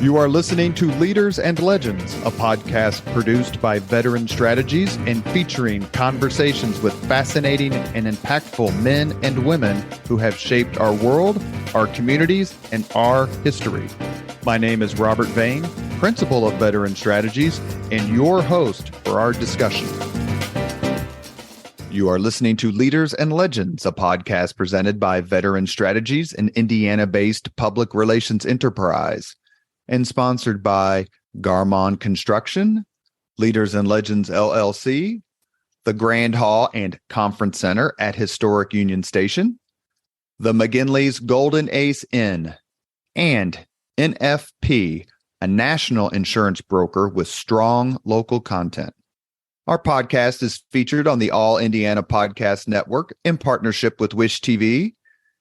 You are listening to Leaders and Legends, a podcast produced by Veteran Strategies and featuring conversations with fascinating and impactful men and women who have shaped our world, our communities, and our history. My name is Robert Vane, Principal of Veteran Strategies, and your host for our discussion. You are listening to Leaders and Legends, a podcast presented by Veteran Strategies, an Indiana-based public relations enterprise, and sponsored by Garmon Construction, Leaders and Legends LLC, the Grand Hall and Conference Center at Historic Union Station, the McGinley's Golden Ace Inn, and NFP, a national insurance broker with strong local content. Our podcast is featured on the All Indiana Podcast Network in partnership with Wish TV.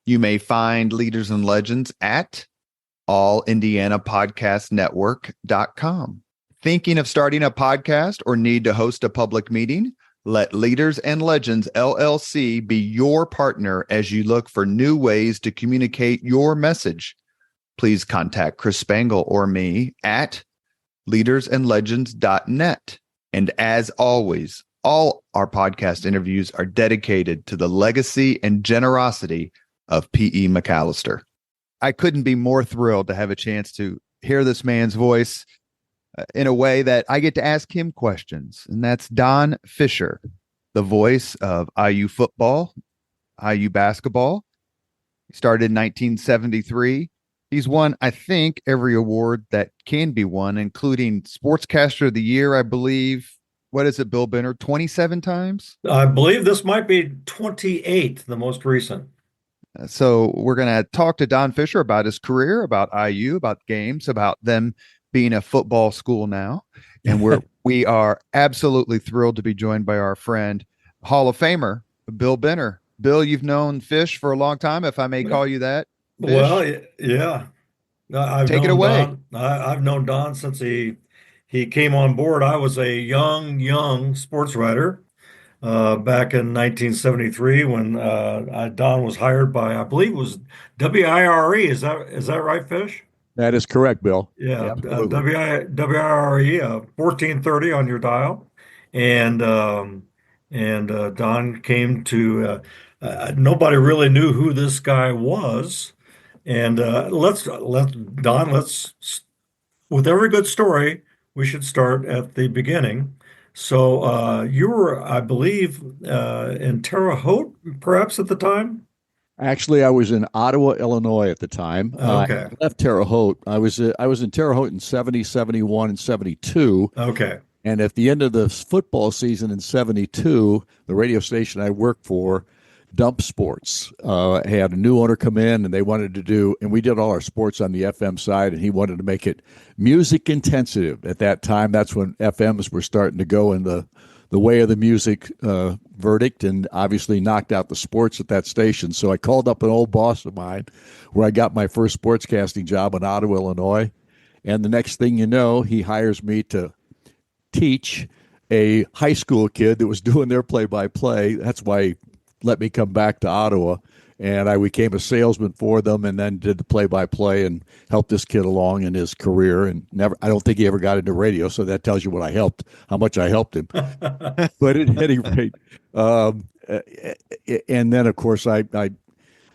You may find Leaders and Legends at allindianapodcastnetwork.com. Thinking of starting a podcast or need to host a public meeting? Let Leaders and Legends LLC be your partner as you look for new ways to communicate your message. Please contact Chris Spangle or me at leadersandlegends.net. And as always, all our podcast interviews are dedicated to the legacy and generosity of P.E. McAllister. I couldn't be more thrilled to have a chance to hear this man's voice in a way that I get to ask him questions. And that's Don Fischer, the voice of IU football, IU basketball. He started in 1973. He's won, I think, every award that can be won, including Sportscaster of the Year, I believe. What is it, Bill Benner? 27 times? I believe this might be 28, the most recent. So we're going to talk to Don Fischer about his career, about IU, about games, about them being a football school now. And we are absolutely thrilled to be joined by our friend, Hall of Famer, Bill Benner. Bill, you've known Fish for a long time, if I may call you that. Fish. Well, yeah. Take it away. I've known Don since he came on board. I was a young sports writer back in 1973 when Don was hired by, I believe it was WIRE. Is that right, Fish? That is correct, Bill. Yeah, WIRE, 1430 on your dial, and Don came to. Nobody really knew who this guy was, and let's with every good story, we should start at the beginning. So you were, I believe, in Terre Haute, perhaps at the time? Actually, I was in Ottawa, Illinois at the time. Okay. I left Terre Haute. I was in Terre Haute in 70, 71, and 72. Okay. And at the end of the football season in 72, the radio station I worked for, Dump Sports, had a new owner come in, and they wanted to do, and we did all our sports on the FM side, and he wanted to make it music intensive. At that time, that's when FMs were starting to go in the way of the music verdict, and obviously knocked out the sports at that station. So I called up an old boss of mine where I got my first sportscasting job in Ottawa, Illinois. And the next thing you know, he hires me to teach a high school kid that was doing their play-by-play. That's why he let me come back to Ottawa. And I became a salesman for them, and then did the play-by-play and helped this kid along in his career. And I don't think he ever got into radio, so that tells you how much I helped him. But at any rate, and then of course I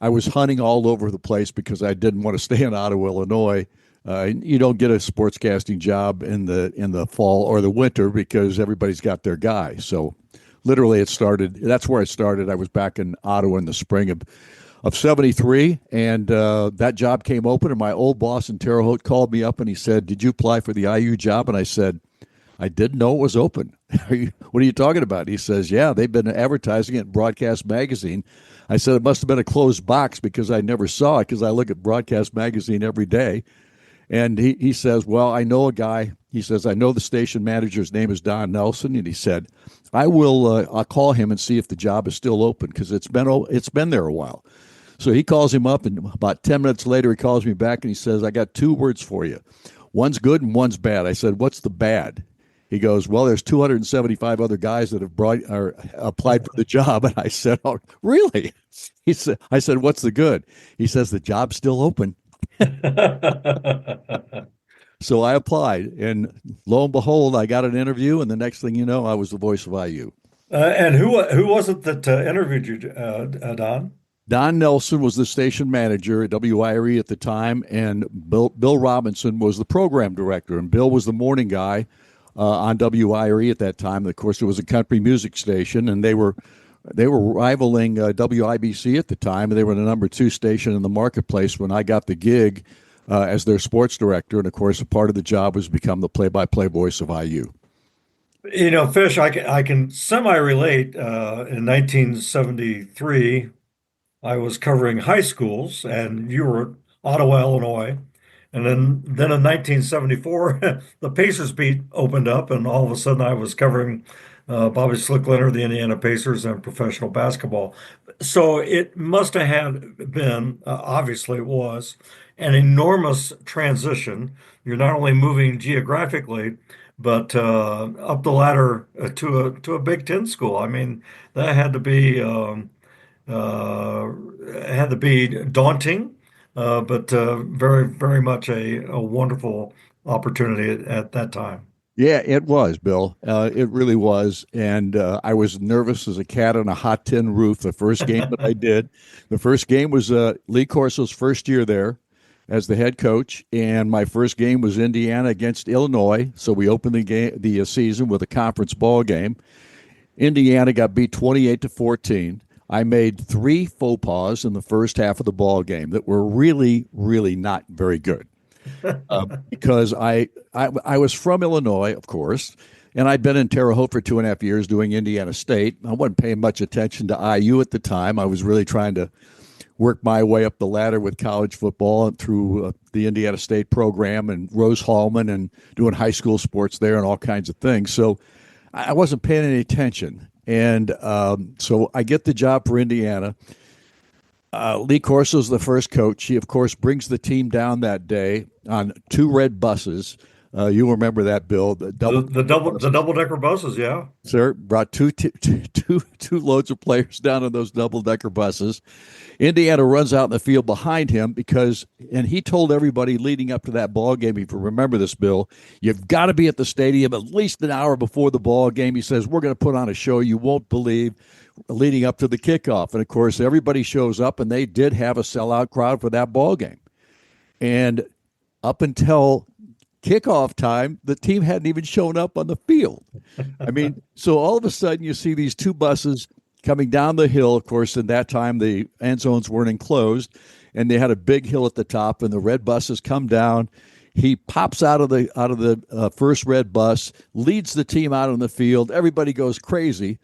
was hunting all over the place because I didn't want to stay in Ottawa, Illinois. You don't get a sportscasting job in the fall or the winter because everybody's got their guy. So literally that's where it started. I was back in Ottawa in the spring of 73, and that job came open, and my old boss in Terre Haute called me up, and he said, "Did you apply for the IU job?" And I said, "I didn't know it was open." "What are you talking about?" He says, "Yeah, they've been advertising it in Broadcast Magazine." I said, "It must have been a closed box because I never saw it because I look at Broadcast Magazine every day." And he says, "Well, I know a guy." He says, "I know the station manager's name is Don Nelson." And he said, I'll call him and see if the job is still open because it's been there a while." So he calls him up, and about 10 minutes later, he calls me back and he says, "I got two words for you. One's good and one's bad." I said, "What's the bad?" He goes, "Well, there's 275 other guys that have applied for the job." And I said, "Oh, really?" I said, "What's the good?" He says, "The job's still open." So I applied, and lo and behold, I got an interview, and the next thing you know, I was the voice of IU. And who was it that interviewed you, Don? Don Nelson was the station manager at WIRE at the time, and Bill Robinson was the program director. And Bill was the morning guy on WIRE at that time. Of course, it was a country music station, and they were rivaling WIBC at the time, and they were the number 2 station in the marketplace when I got the gig as their sports director. And of course, a part of the job was become the play-by-play voice of IU. Fish, I can semi-relate. In 1973, I was covering high schools, and you were at Ottawa, Illinois. And then in 1974, the Pacers beat opened up, and all of a sudden I was covering Bobby Slickletter, the Indiana Pacers, and professional basketball. So it must have had been, obviously it was, an enormous transition. You're not only moving geographically, but up the ladder to a Big Ten school. I mean, that had to be daunting, but very, very much a wonderful opportunity at that time. Yeah, it was, Bill. It really was. And I was nervous as a cat on a hot tin roof the first game that I did. The first game was Lee Corso's first year there as the head coach, and my first game was Indiana against Illinois. So we opened the season with a conference ball game. Indiana got beat 28-14. I made 3 faux pas in the first half of the ball game that were really, really not very good. Because I was from Illinois, of course, and I'd been in Terre Haute for 2.5 years doing Indiana State. I wasn't paying much attention to IU at the time. I was really trying to work my way up the ladder with college football and through the Indiana State program and Rose Hallman and doing high school sports there and all kinds of things. So I wasn't paying any attention. And so I get the job for Indiana. Lee Corso's the first coach. He, of course, brings the team down that day on 2 red buses. You remember that, Bill? The double-decker buses, yeah. Sir, brought two loads of players down on those double-decker buses. Indiana runs out in the field behind him and he told everybody leading up to that ball game, if you remember this, Bill, you've got to be at the stadium at least an hour before the ball game. He says, we're going to put on a show you won't believe leading up to the kickoff. And, of course, everybody shows up, and they did have a sellout crowd for that ball game. And up until kickoff time, the team hadn't even shown up on the field. I mean, so all of a sudden you see these 2 buses coming down the hill. Of course, in that time, the end zones weren't enclosed, and they had a big hill at the top, and the red buses come down. He pops out of the first red bus, leads the team out on the field. Everybody goes crazy.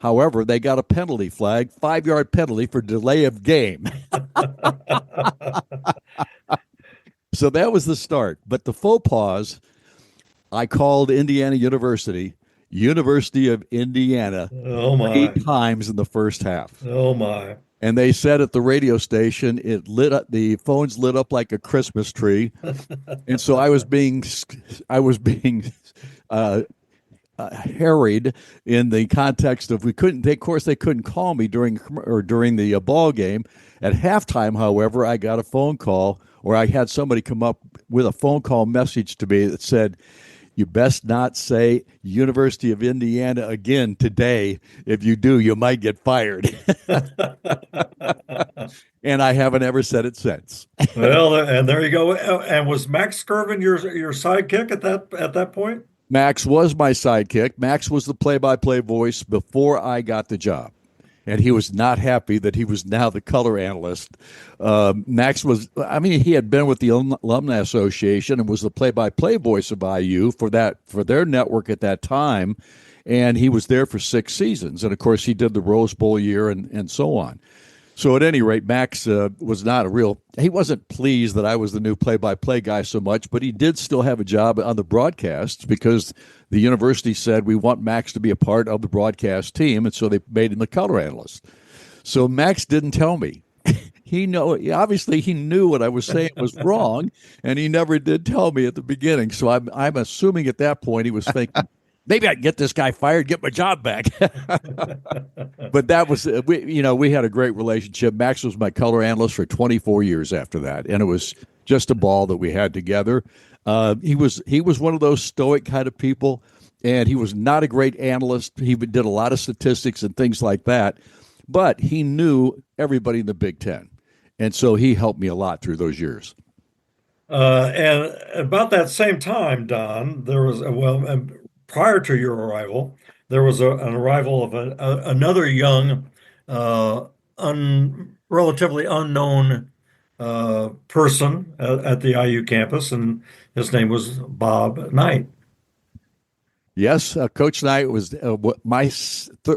However, they got a penalty flag, 5-yard penalty for delay of game. So that was the start. But the faux pas, I called Indiana University of Indiana 8 times in the first half. Oh, my. And they said at the radio station, it lit up, the phones lit up like a Christmas tree. And so I was being harried in the context of they couldn't call me during the ball game. At halftime, however, I got a phone call, or I had somebody come up with a phone call message to me that said, you best not say University of Indiana again today. If you do, you might get fired. And I haven't ever said it since. Well, and there you go. And was Max Skirvin your sidekick at that point? Max was my sidekick. Max was the play-by-play voice before I got the job. And he was not happy that he was now the color analyst. Max he had been with the Alumni Association and was the play-by-play voice of IU for their network at that time. And he was there for 6 seasons. And, of course, he did the Rose Bowl year and so on. So at any rate, Max was he wasn't pleased that I was the new play-by-play guy so much, but he did still have a job on the broadcasts because the university said, we want Max to be a part of the broadcast team, and so they made him the color analyst. So Max didn't tell me. Obviously he knew what I was saying was wrong, and he never did tell me at the beginning. So I'm assuming at that point he was thinking, maybe I can get this guy fired, get my job back. But that was, we had a great relationship. Max was my color analyst for 24 years after that, and it was just a ball that we had together. He was one of those stoic kind of people, and he was not a great analyst. He did a lot of statistics and things like that, but he knew everybody in the Big Ten, and so he helped me a lot through those years. And about that same time, Don, there was prior to your arrival, there was an arrival of another young, relatively unknown person at the IU campus, and his name was Bob Knight. Yes, Coach Knight was my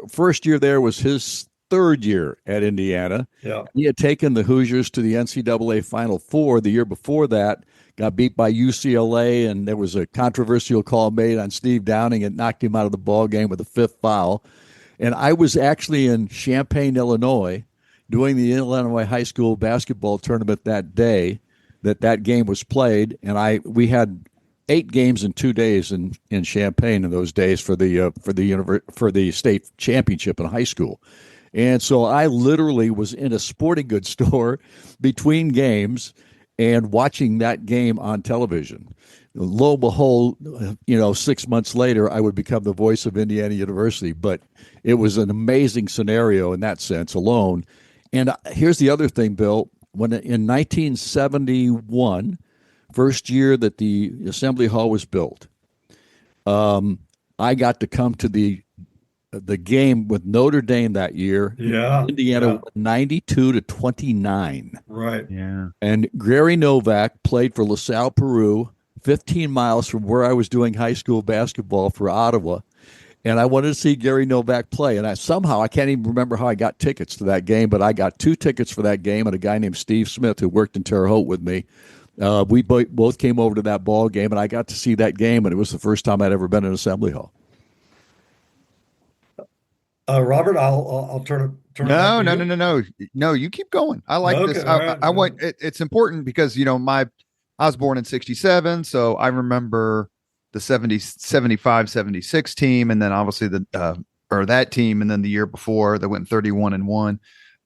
first year there was his third year at Indiana. Yeah. He had taken the Hoosiers to the NCAA Final Four the year before that, got beat by UCLA, and there was a controversial call made on Steve Downing and knocked him out of the ball game with a fifth foul. And I was actually in Champaign, Illinois, doing the Illinois high school basketball tournament that day that game was played, and we had 8 games in 2 days in Champaign in those days for the state championship in high school. And so I literally was in a sporting goods store between games and watching that game on television. Lo and behold, 6 months later, I would become the voice of Indiana University. But it was an amazing scenario in that sense alone. And here's the other thing, Bill. When in 1971, first year that the Assembly Hall was built, I got to come to the game with Notre Dame that year. Yeah. Indiana won 92-29. Right. Yeah. And Gary Novak played for LaSalle, Peru, 15 miles from where I was doing high school basketball for Ottawa. And I wanted to see Gary Novak play. And I can't even remember how I got tickets to that game, but I got 2 tickets for that game, and a guy named Steve Smith, who worked in Terre Haute with me. We both came over to that ball game, and I got to see that game, and it was the first time I'd ever been in Assembly Hall. Robert, I'll turn it. No. You keep going. I like this. I want. It's important because I was born in '67, so I remember the 75, 76 team, and then obviously that team, and then the year before they went 31-1.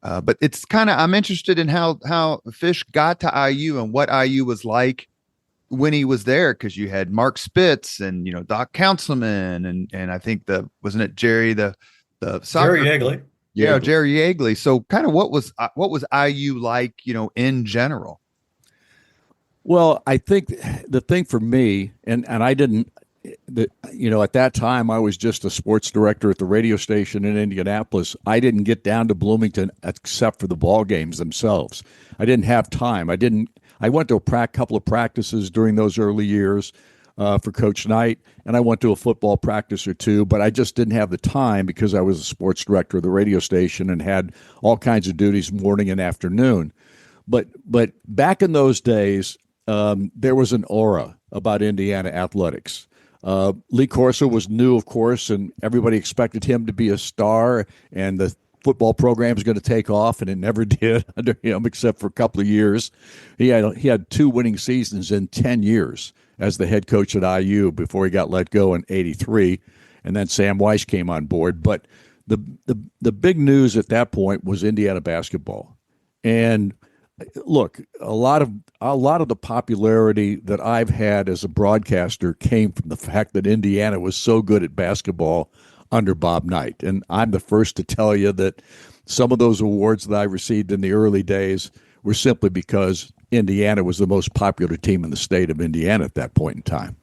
But it's I'm interested in how Fish got to IU and what IU was like when he was there, because you had Mark Spitz and Doc Councilman and I think wasn't it Jerry the soccer Jerry Yeagley. Yeah, Jerry Yeagley. So kind of what was IU like, in general? Well, I think the thing for me, and I didn't, at that time I was just a sports director at the radio station in Indianapolis. I didn't get down to Bloomington except for the ball games themselves. I didn't have time. I went to a couple of practices during those early years for Coach Knight, and I went to a football practice or two, but I just didn't have the time because I was a sports director of the radio station and had all kinds of duties morning and afternoon. But back in those days, there was an aura about Indiana athletics. Lee Corso was new, of course, and everybody expected him to be a star, and the football program is going to take off, and it never did under him, except for a couple of years. He had 2 winning seasons in 10 years as the head coach at IU before he got let go in '83, and then Sam Weiss came on board. But the big news at that point was Indiana basketball, and look, a lot of the popularity that I've had as a broadcaster came from the fact that Indiana was so good at basketball under Bob Knight. And I'm the first to tell you that some of those awards that I received in the early days were simply because Indiana was the most popular team in the state of Indiana at that point in time.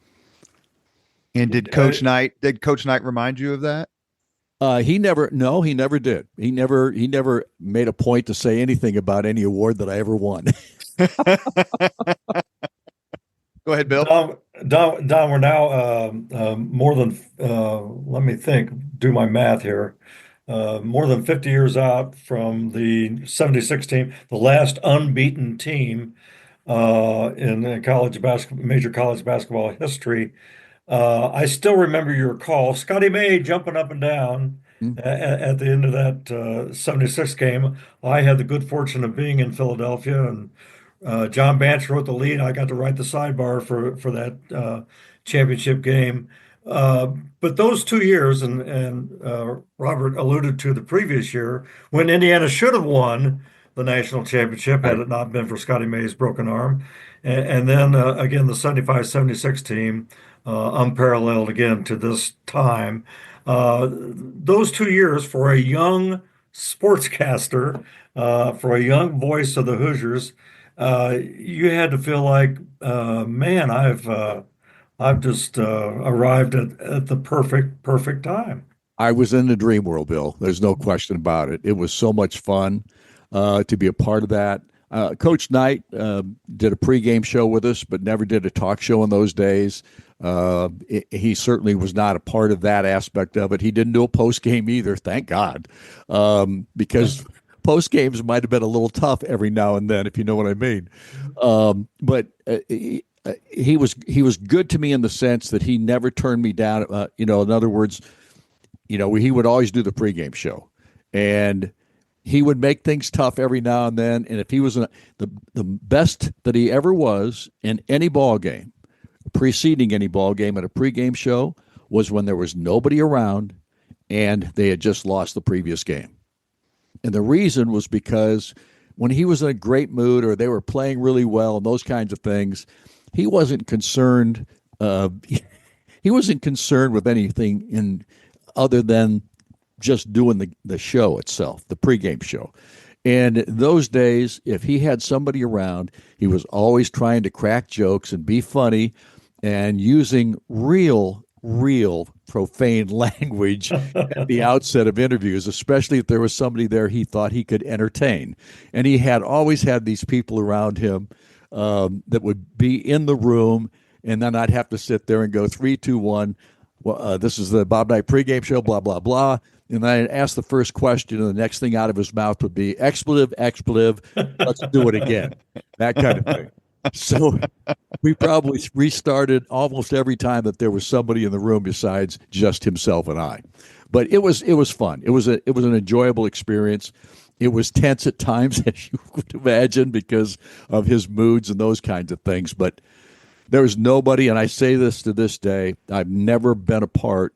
And did Coach Knight remind you of that? He never did. He never made a point to say anything about any award that I ever won. Go ahead, Bill. Don, we're now more than, let me think, do my math here. More than 50 years out from the 76 team, the last unbeaten team in major college basketball history. I still remember your call, Scotty May jumping up and down at the end of that 76 game. I had the good fortune of being in Philadelphia, and John Banch wrote the lead. I got to write the sidebar for that championship game. But those 2 years, and Robert alluded to the previous year, when Indiana should have won the national championship had it not been for Scotty May's broken arm. And then again, the 75-76 team, unparalleled again to this time. Those 2 years for a young sportscaster, for a young voice of the Hoosiers, you had to feel like, man, I've just arrived at the perfect time. I was in the dream world, Bill. There's no question about it. It was so much fun to be a part of that. Coach Knight did a pregame show with us, but never did a talk show in those days. He certainly was not a part of that aspect of it. He didn't do a postgame either, thank God, because post games might have been a little tough every now and then, if you know what I mean. But he was good to me in the sense that he never turned me down. In other words, he would always do the pregame show, and he would make things tough every now and then. And if he was the best that he ever was in any ball game, preceding any ball game at a pregame show, was when there was nobody around and they had just lost the previous game. And the reason was because when he was in a great mood or they were playing really well and those kinds of things, he wasn't concerned. He wasn't concerned with anything other than just doing the show itself, the pregame show. And those days, if he had somebody around, he was always trying to crack jokes and be funny and using real profane language at the outset of interviews, especially if there was somebody there he thought he could entertain. And he had always had these people around him that would be in the room, and then I'd have to sit there and go 3, 2, 1. Well, this is the Bob Knight pregame show, blah, blah, blah. And then I'd ask the first question, and the next thing out of his mouth would be expletive, let's do it again, that kind of thing. So we probably restarted almost every time that there was somebody in the room besides just himself and I. But it was fun. It was an enjoyable experience. It was tense at times, as you would imagine, because of his moods and those kinds of things. But there was nobody, and I say this to this day, I've never been a part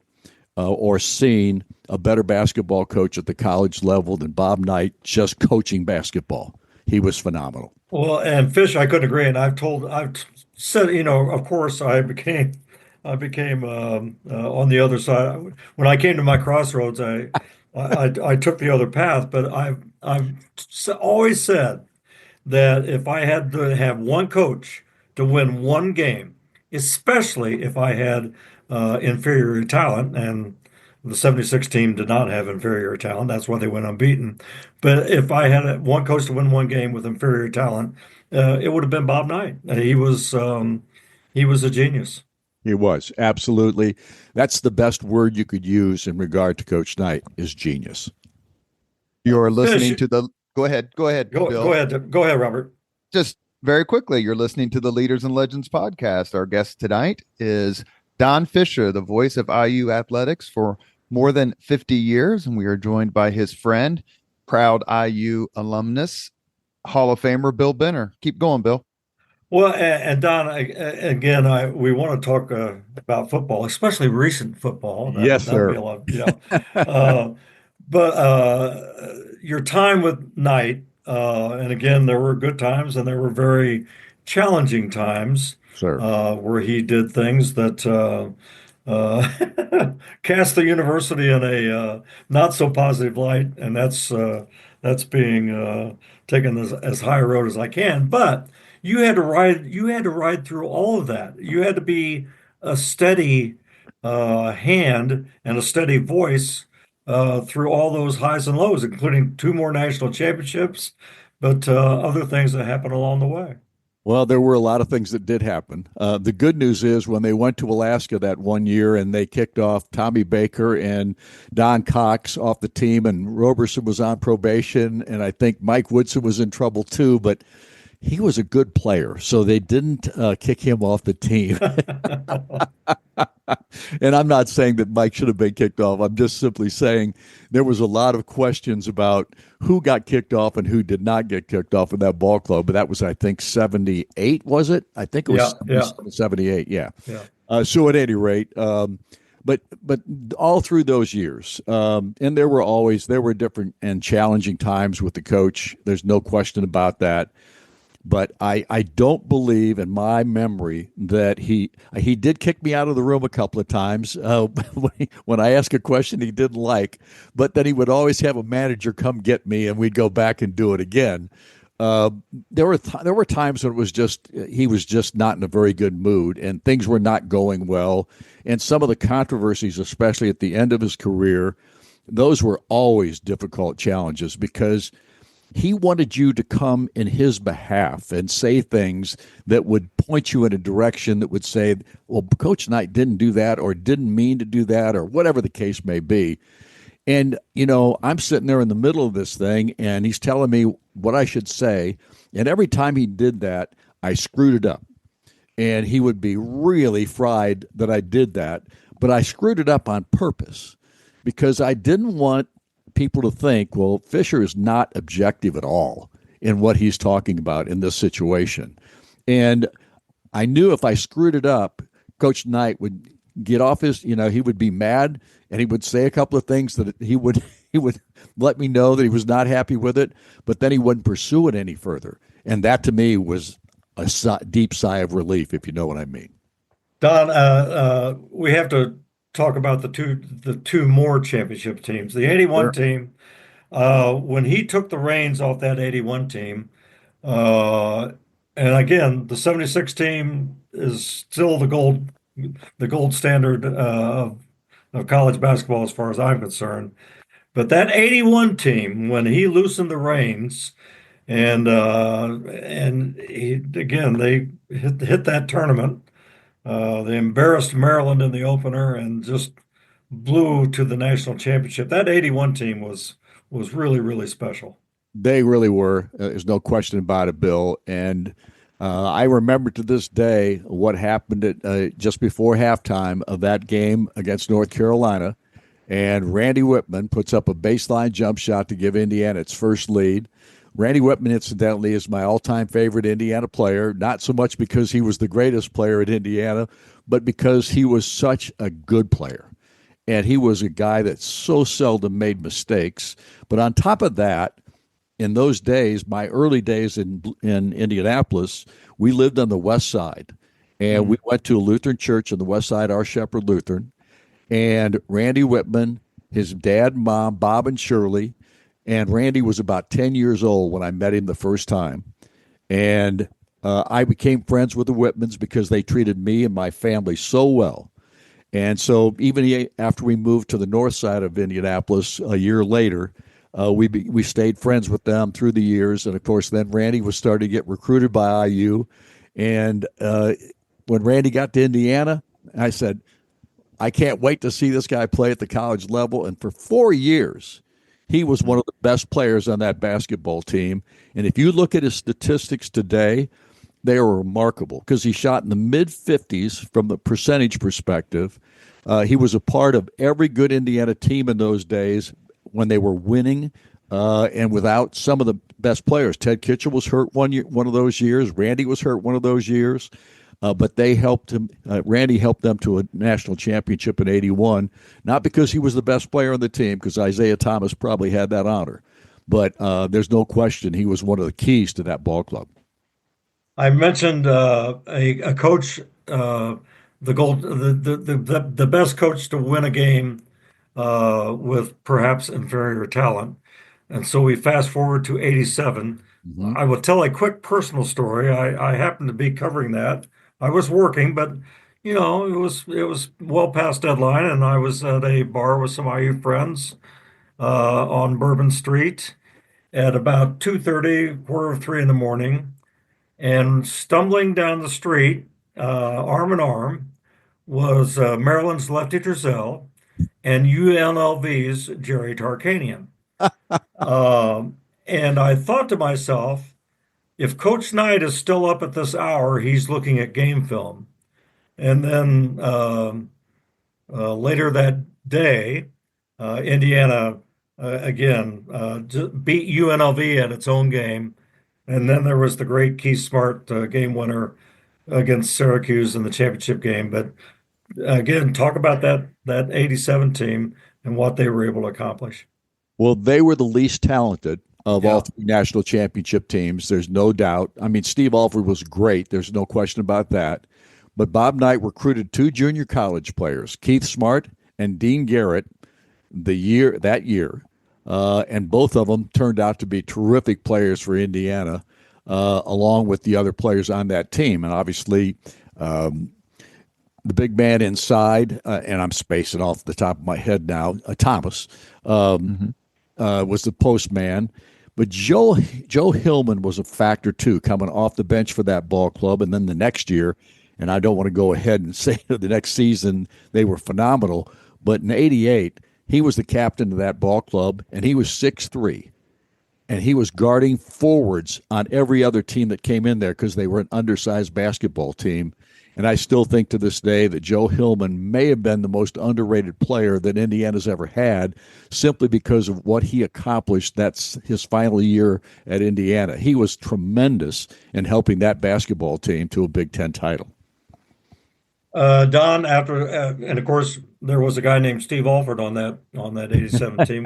or seen a better basketball coach at the college level than Bob Knight just coaching basketball. He was phenomenal. Well, and Fish, I couldn't agree. And I've said, of course, I became on the other side. When I came to my crossroads, I took the other path. But I've always said that if I had to have one coach to win one game, especially if I had inferior talent, and the 76 team did not have inferior talent. That's why they went unbeaten. But if I had one coach to win one game with inferior talent, it would have been Bob Knight. He was a genius. He was, absolutely. That's the best word you could use in regard to Coach Knight, is genius. You're listening to the Go ahead, Bill. Go ahead, Robert. Just very quickly, you're listening to the Leaders and Legends podcast. Our guest tonight is Don Fischer, the voice of IU athletics for more than 50 years, and we are joined by his friend, proud IU alumnus, Hall of Famer Bill Benner. Keep going, Bill. Well, and Don, again, we want to talk about football, especially recent football. Yes, sir. Be a lot, but your time with Knight, and again, there were good times and there were very challenging times, sir, where he did things that cast the university in a not so positive light, and that's being taken as high a road as I can. But you had to ride through all of that. You had to be a steady hand and a steady voice through all those highs and lows, including 2 more national championships, but other things that happened along the way. Well, there were a lot of things that did happen. The good news is when they went to Alaska that one year and they kicked off Tommy Baker and Don Cox off the team, and Roberson was on probation, and I think Mike Woodson was in trouble too, but he was a good player, so they didn't kick him off the team. And I'm not saying that Mike should have been kicked off. I'm just simply saying there was a lot of questions about who got kicked off and who did not get kicked off in that ball club. But that was, I think, 78, was it? I think it was 78, yeah. So at any rate, but all through those years, and there were different and challenging times with the coach. There's no question about that. But I don't believe in my memory that he did kick me out of the room a couple of times when I asked a question he didn't like, but then he would always have a manager come get me and we'd go back and do it again. Uh, there were times when it was just he was just not in a very good mood and things were not going well, and some of the controversies, especially at the end of his career, those were always difficult challenges because he wanted you to come in his behalf and say things that would point you in a direction that would say, well, Coach Knight didn't do that or didn't mean to do that or whatever the case may be. And, I'm sitting there in the middle of this thing and he's telling me what I should say. And every time he did that, I screwed it up. And he would be really fried that I did that. But I screwed it up on purpose because I didn't want people to think, well, Fischer is not objective at all in what he's talking about in this situation. And I knew if I screwed it up, Coach Knight would get off his, he would be mad and he would say a couple of things that he would let me know that he was not happy with it, but then he wouldn't pursue it any further. And that to me was a deep sigh of relief, if you know what I mean. Don, we have to talk about the two more championship teams. The '81 Sure. team, when he took the reins off that '81 team, uh, and again, the '76 team is still the gold standard of college basketball as far as I'm concerned. But that '81 team, when he loosened the reins, they hit that tournament. They embarrassed Maryland in the opener and just blew to the national championship. That '81 team was really, really special. They really were. There's no question about it, Bill. And I remember to this day what happened at just before halftime of that game against North Carolina. And Randy Whitman puts up a baseline jump shot to give Indiana its first lead. Randy Whitman, incidentally, is my all-time favorite Indiana player, not so much because he was the greatest player at Indiana, but because he was such a good player. And he was a guy that so seldom made mistakes. But on top of that, in those days, my early days in Indianapolis, we lived on the west side. And we went to a Lutheran church on the west side, Our Shepherd Lutheran. And Randy Whitman, his dad and mom, Bob and Shirley, and Randy was about 10 years old when I met him the first time. And I became friends with the Whitmans because they treated me and my family so well. And so even after we moved to the north side of Indianapolis a year later, we stayed friends with them through the years. And, of course, then Randy was starting to get recruited by IU. And when Randy got to Indiana, I said, I can't wait to see this guy play at the college level. And for 4 years, he was one of the best players on that basketball team. And if you look at his statistics today, they are remarkable because he shot in the mid-50s from the percentage perspective. He was a part of every good Indiana team in those days when they were winning and without some of the best players. Ted Kitchell was hurt one of those years. Randy was hurt one of those years. But they helped him. Randy helped them to a national championship in '81, not because he was the best player on the team, because Isaiah Thomas probably had that honor. But there's no question he was one of the keys to that ball club. I mentioned a coach, the best coach to win a game with perhaps inferior talent. And so we fast forward to '87. Mm-hmm. I will tell a quick personal story. I happened to be covering that. I was working, but it was well past deadline, and I was at a bar with some IU friends on Bourbon Street at about 2:30, quarter of three in the morning, and stumbling down the street, arm in arm, was Maryland's Lefty Driesell and UNLV's Jerry Tarkanian. And I thought to myself, if Coach Knight is still up at this hour, he's looking at game film. And then later that day, Indiana again beat UNLV at its own game. And then there was the great Keith Smart game winner against Syracuse in the championship game. But again, talk about that '87 team and what they were able to accomplish. Well, they were the least talented of all three national championship teams. There's no doubt. I mean, Steve Alford was great. There's no question about that. But Bob Knight recruited two junior college players, Keith Smart and Dean Garrett, that year, and both of them turned out to be terrific players for Indiana, along with the other players on that team. And obviously, the big man inside, and I'm spacing off the top of my head now, Thomas, was the postman. But Joe Hillman was a factor, too, coming off the bench for that ball club. And then the next year, and I don't want to go ahead and say the next season they were phenomenal, but in '88, he was the captain of that ball club, and he was 6'3", and he was guarding forwards on every other team that came in there because they were an undersized basketball team. And I still think to this day that Joe Hillman may have been the most underrated player that Indiana's ever had, simply because of what he accomplished. That's his final year at Indiana. He was tremendous in helping that basketball team to a Big Ten title. Don, and of course there was a guy named Steve Alford on that '87 team.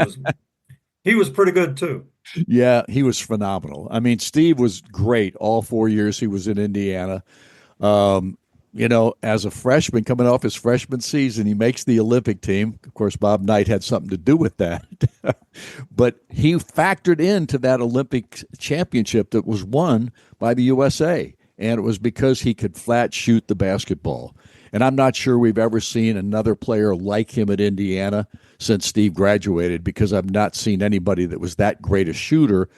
He was pretty good too. Yeah, he was phenomenal. I mean, Steve was great all 4 years he was in Indiana. As a freshman coming off his freshman season, he makes the Olympic team. Of course, Bob Knight had something to do with that. But he factored into that Olympic championship that was won by the USA. And it was because he could flat shoot the basketball. And I'm not sure we've ever seen another player like him at Indiana since Steve graduated, because I've not seen anybody that was that great a shooter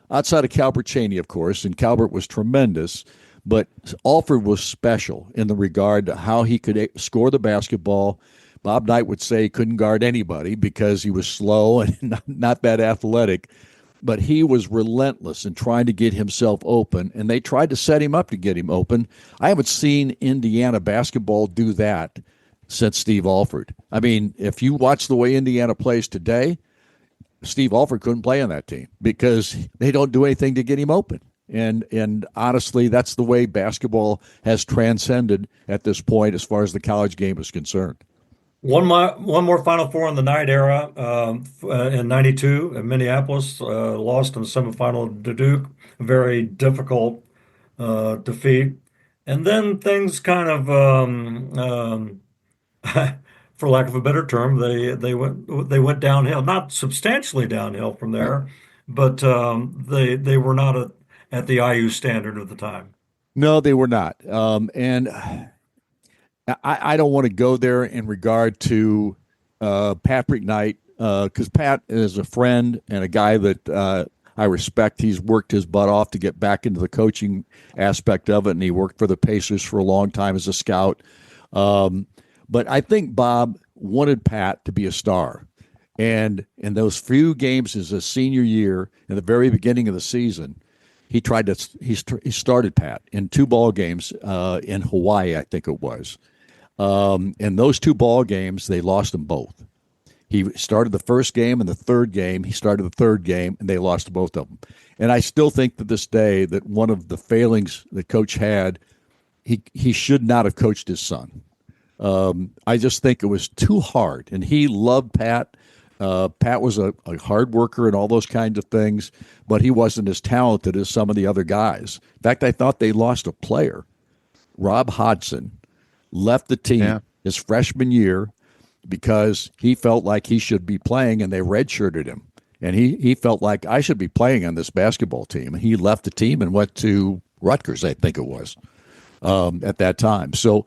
outside of Calbert Chaney, of course. And Calbert was tremendous. But Alford was special in the regard to how he could score the basketball. Bob Knight would say he couldn't guard anybody because he was slow and not that athletic. But he was relentless in trying to get himself open, and they tried to set him up to get him open. I haven't seen Indiana basketball do that since Steve Alford. I mean, if you watch the way Indiana plays today, Steve Alford couldn't play on that team because they don't do anything to get him open. And honestly, that's the way basketball has transcended at this point as far as the college game is concerned. One more Final Four in the Knight era in '92 in Minneapolis, lost in the semifinal to Duke, a very difficult defeat. And then things kind of, for lack of a better term, they went downhill, not substantially downhill from there, but they were not at the IU standard of the time. No, they were not. And I don't want to go there in regard to Patrick Knight, because Pat is a friend and a guy that I respect. He's worked his butt off to get back into the coaching aspect of it, and he worked for the Pacers for a long time as a scout. But I think Bob wanted Pat to be a star. And in those few games as a senior year, in the very beginning of the season, he started Pat in 2 ball games in Hawaii, I think it was. In those 2 ball games, they lost them both. He started the first game and the third game. He started the third game, and they lost both of them. And I still think to this day that one of the failings the coach had, he should not have coached his son. I just think it was too hard. And he loved Pat. Pat was a hard worker and all those kinds of things, but he wasn't as talented as some of the other guys. In fact, I thought they lost a player. Rob Hodgson left the team his freshman year because he felt like he should be playing, and they redshirted him. And he felt like, I should be playing on this basketball team. And he left the team and went to Rutgers, I think it was, at that time. So,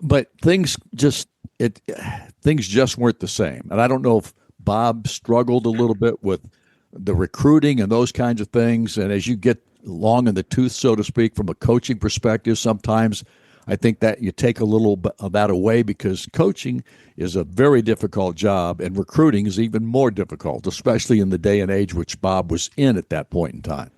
but things just weren't the same. And I don't know if Bob struggled a little bit with the recruiting and those kinds of things. And as you get long in the tooth, so to speak, from a coaching perspective, sometimes I think that you take a little bit of that away, because coaching is a very difficult job and recruiting is even more difficult, especially in the day and age which Bob was in at that point in time.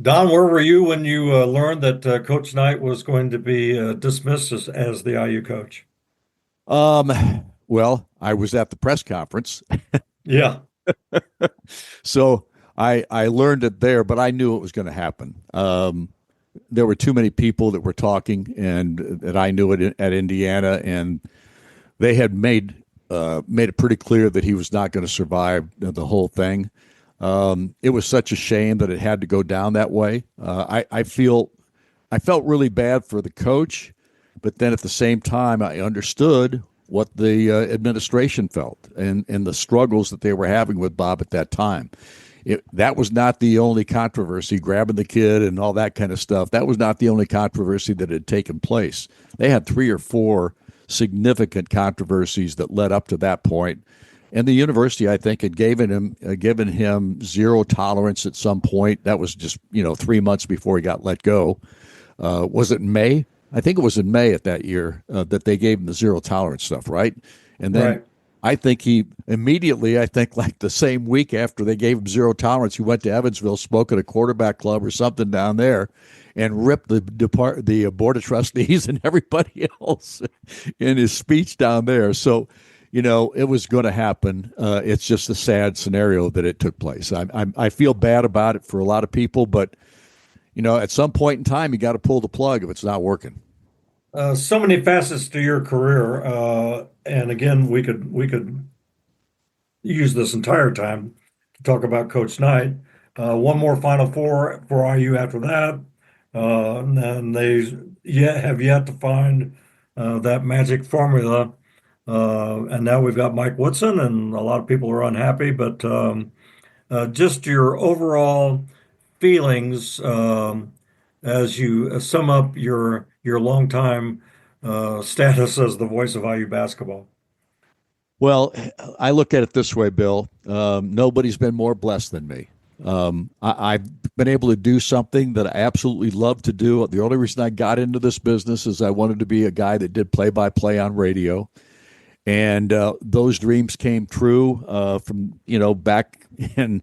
Don, where were you when you learned that Coach Knight was going to be dismissed as the IU coach? Well, I was at the press conference. Yeah. So I learned it there, but I knew it was going to happen. There were too many people that were talking, and that I knew it at Indiana, and they had made it pretty clear that he was not going to survive the whole thing. It was such a shame that it had to go down that way. I felt really bad for the coach, but then at the same time, I understood what the administration felt and the struggles that they were having with Bob at that time. That was not the only controversy, grabbing the kid and all that kind of stuff. That was not the only controversy that had taken place. They had 3 or 4 significant controversies that led up to that point. And the university, I think, had given him zero tolerance at some point. That was just 3 months before he got let go. Was it in May? I think it was in May at that year that they gave him the zero tolerance stuff, right? And then Right. I think he immediately, like the same week after they gave him zero tolerance, he went to Evansville, spoke at a quarterback club or something down there, and ripped the board of trustees and everybody else in his speech down there. So, it was going to happen. It's just a sad scenario that it took place. I feel bad about it for a lot of people, but at some point in time, you got to pull the plug if it's not working. So many facets to your career, and again, we could use this entire time to talk about Coach Knight. One more Final Four for IU after that, and then they have yet to find that magic formula. And now we've got Mike Woodson, and a lot of people are unhappy. But just your overall feelings as you sum up your longtime status as the voice of IU basketball. Well, I look at it this way, Bill. Nobody's been more blessed than me. I've been able to do something that I absolutely love to do. The only reason I got into this business is I wanted to be a guy that did play-by-play on radio. And those dreams came true from back in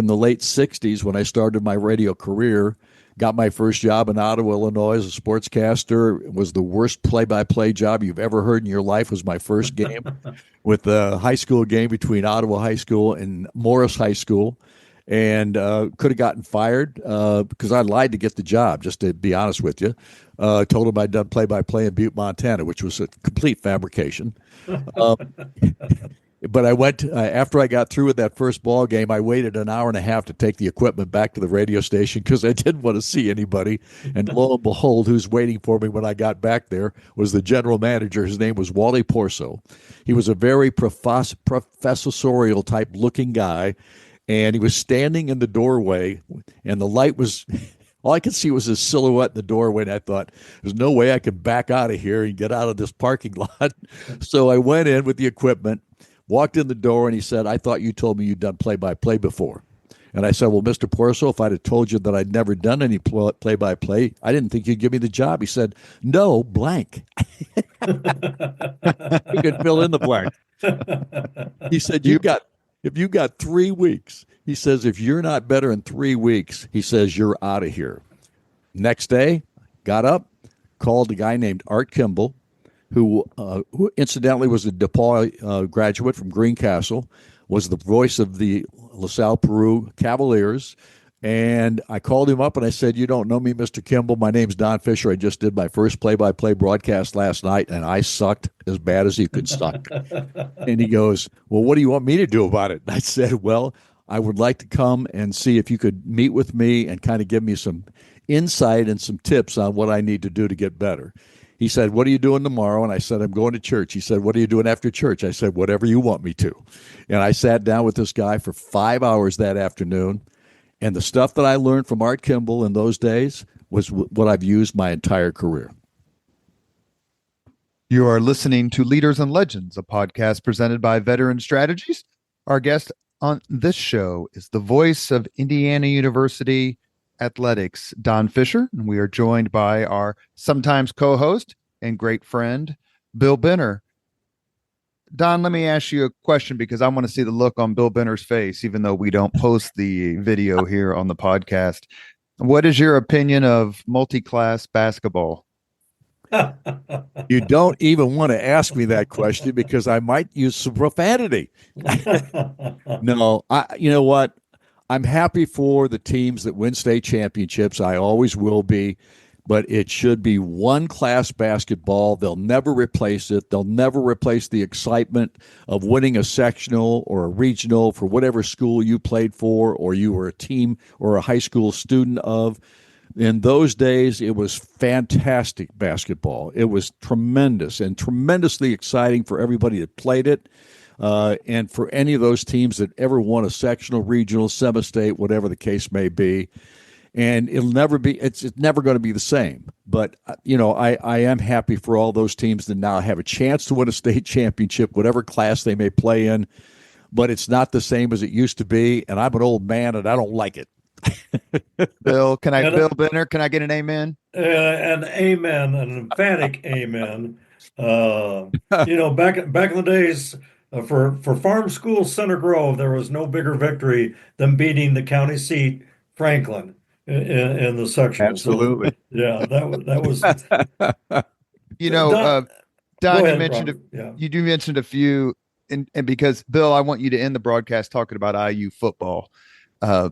the late '60s when I started my radio career. Got my first job in Ottawa, Illinois, as a sportscaster. It was the worst play-by-play job you've ever heard in your life. Was my first game with a high school game between Ottawa High School and Morris High School, and could have gotten fired because I lied to get the job. Just to be honest with you, told him I'd done play-by-play in Butte, Montana, which was a complete fabrication. But I went after I got through with that first ball game. I waited an hour and a half to take the equipment back to the radio station because I didn't want to see anybody. And lo and behold, who's waiting for me when I got back there was the general manager. His name was Wally Porso. He was a very professorial type looking guy, and he was standing in the doorway, and the light was. All I could see was his silhouette in the doorway, and I thought, there's no way I could back out of here and get out of this parking lot. So I went in with the equipment, walked in the door, and he said, I thought you told me you'd done play-by-play before. And I said, well, Mr. Porso, if I'd have told you that I'd never done any play-by-play, I didn't think you'd give me the job. He said, no, blank. You could fill in the blank. He said, if you got 3 weeks, he says, if you're not better in 3 weeks, he says, you're out of here. Next day, got up, called a guy named Art Kimball, who incidentally was a DePaul graduate from Greencastle, was the voice of the LaSalle Peru Cavaliers. And I called him up and I said, you don't know me, Mr. Kimball. My name's Don Fischer. I just did my first play-by-play broadcast last night, and I sucked as bad as you could suck. And he goes, well, what do you want me to do about it? And I said, well, I would like to come and see if you could meet with me and kind of give me some insight and some tips on what I need to do to get better. He said, what are you doing tomorrow? And I said, I'm going to church. He said, what are you doing after church? I said, whatever you want me to. And I sat down with this guy for 5 hours that afternoon. And the stuff that I learned from Art Kimball in those days was what I've used my entire career. You are listening to Leaders and Legends, a podcast presented by Veteran Strategies. Our guest on this show is the voice of Indiana University athletics, Don Fischer, and we are joined by our sometimes co-host and great friend, Bill Benner. Don, let me ask you a question because I want to see the look on Bill Benner's face, even though we don't post the video here on the podcast. What is your opinion of multi-class basketball? You don't even want to ask me that question because I might use some profanity. No, you know what? I'm happy for the teams that win state championships. I always will be. but it should be one class basketball. They'll never replace it. They'll never replace the excitement of winning a sectional or a regional for whatever school you played for or you were a team or a high school student of. In those days, it was fantastic basketball. It was tremendous and tremendously exciting for everybody that played it. And for any of those teams that ever won a sectional, regional, semi-state, whatever the case may be. And it's never going to be the same. But, I am happy for all those teams that now have a chance to win a state championship, whatever class they may play in. But it's not the same as it used to be. And I'm an old man and I don't like it. Bill Benner, can I get an amen? An amen, an emphatic amen. Back in the days, for Farm School Center Grove, there was no bigger victory than beating the county seat, Franklin, in the sectional. Absolutely. So, yeah, that was. Don, ahead, you mentioned Robert. Yeah. you mentioned a few, and because Bill, I want you to end the broadcast talking about IU football.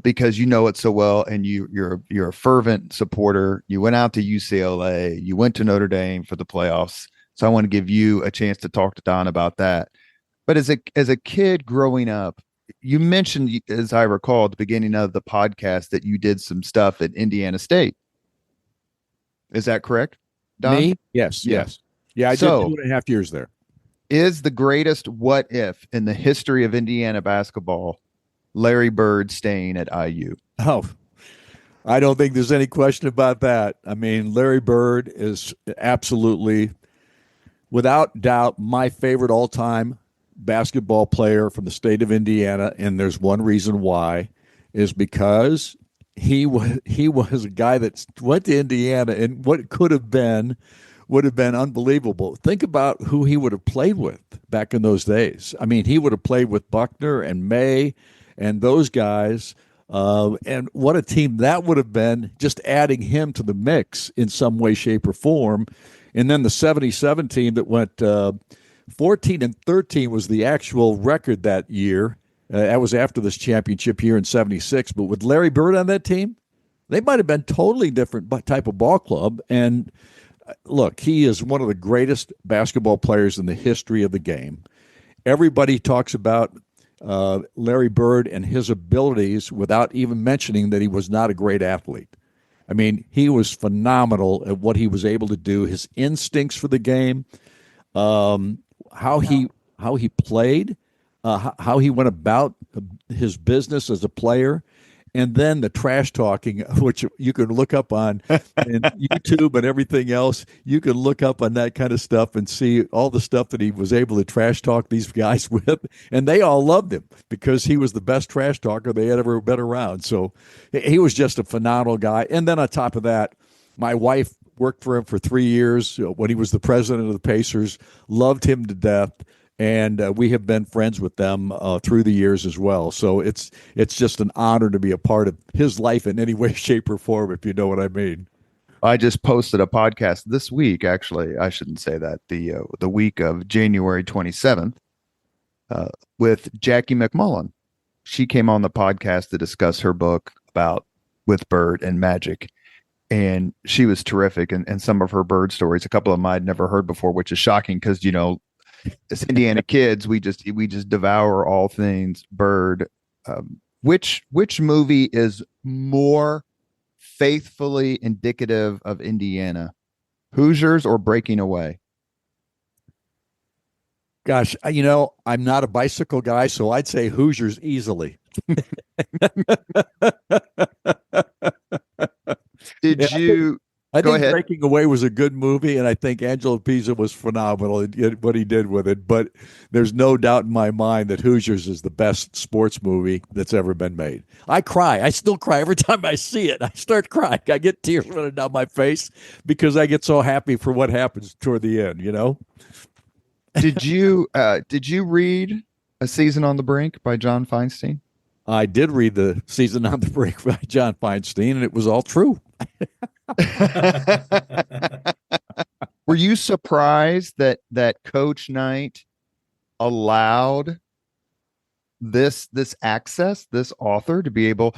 Because you know it so well, and you're a fervent supporter. You went out to UCLA, you went to Notre Dame for the playoffs. So I want to give you a chance to talk to Don about that. But as a kid growing up, you mentioned, as I recall at the beginning of the podcast, that you did some stuff at Indiana State. Is that correct, Don? Me? Yes. Yeah, I did 2.5 years there. Is the greatest what if in the history of Indiana basketball Larry Bird staying at IU? Oh, I don't think there's any question about that. I mean, Larry Bird is absolutely, without doubt, my favorite all-time basketball player from the state of Indiana, and there's one reason why, is because he was a guy that went to Indiana, and what would have been unbelievable. Think about who he would have played with back in those days. I mean, he would have played with Buckner and May and those guys, and what a team that would have been, just adding him to the mix in some way, shape, or form. And then the 77 team that went 14-13 was the actual record that year. That was after this championship year in 76. But with Larry Bird on that team, they might have been totally different type of ball club. And look, he is one of the greatest basketball players in the history of the game. Everybody talks about Larry Bird and his abilities without even mentioning that he was not a great athlete. I mean, he was phenomenal at what he was able to do, his instincts for the game, how he played, how he went about his business as a player. And then the trash talking, which you can look up on YouTube and everything else. You can look up on that kind of stuff and see all the stuff that he was able to trash talk these guys with. And they all loved him because he was the best trash talker they had ever been around. So he was just a phenomenal guy. And then on top of that, my wife worked for him for 3 years when he was the president of the Pacers, loved him to death. And we have been friends with them through the years as well. So it's just an honor to be a part of his life in any way, shape, or form, if you know what I mean. I just posted a podcast this week. Actually, I shouldn't say that. The week of January 27th with Jackie McMullen. She came on the podcast to discuss her book about with Bird and Magic. And she was terrific. And some of her Bird stories, a couple of them I'd never heard before, which is shocking because, as Indiana kids, we just devour all things Bird. Which movie is more faithfully indicative of Indiana, Hoosiers or Breaking Away? Gosh, I'm not a bicycle guy, so I'd say Hoosiers easily. I think Breaking Away was a good movie, and I think Angelo Pisa was phenomenal in what he did with it. But there's no doubt in my mind that Hoosiers is the best sports movie that's ever been made. I cry. I still cry every time I see it. I start crying. I get tears running down my face because I get so happy for what happens toward the end, Did you read A Season on the Brink by John Feinstein? I did read The Season on the Brink by John Feinstein, and it was all true. Were you surprised that Coach Knight allowed this access, this author to be able,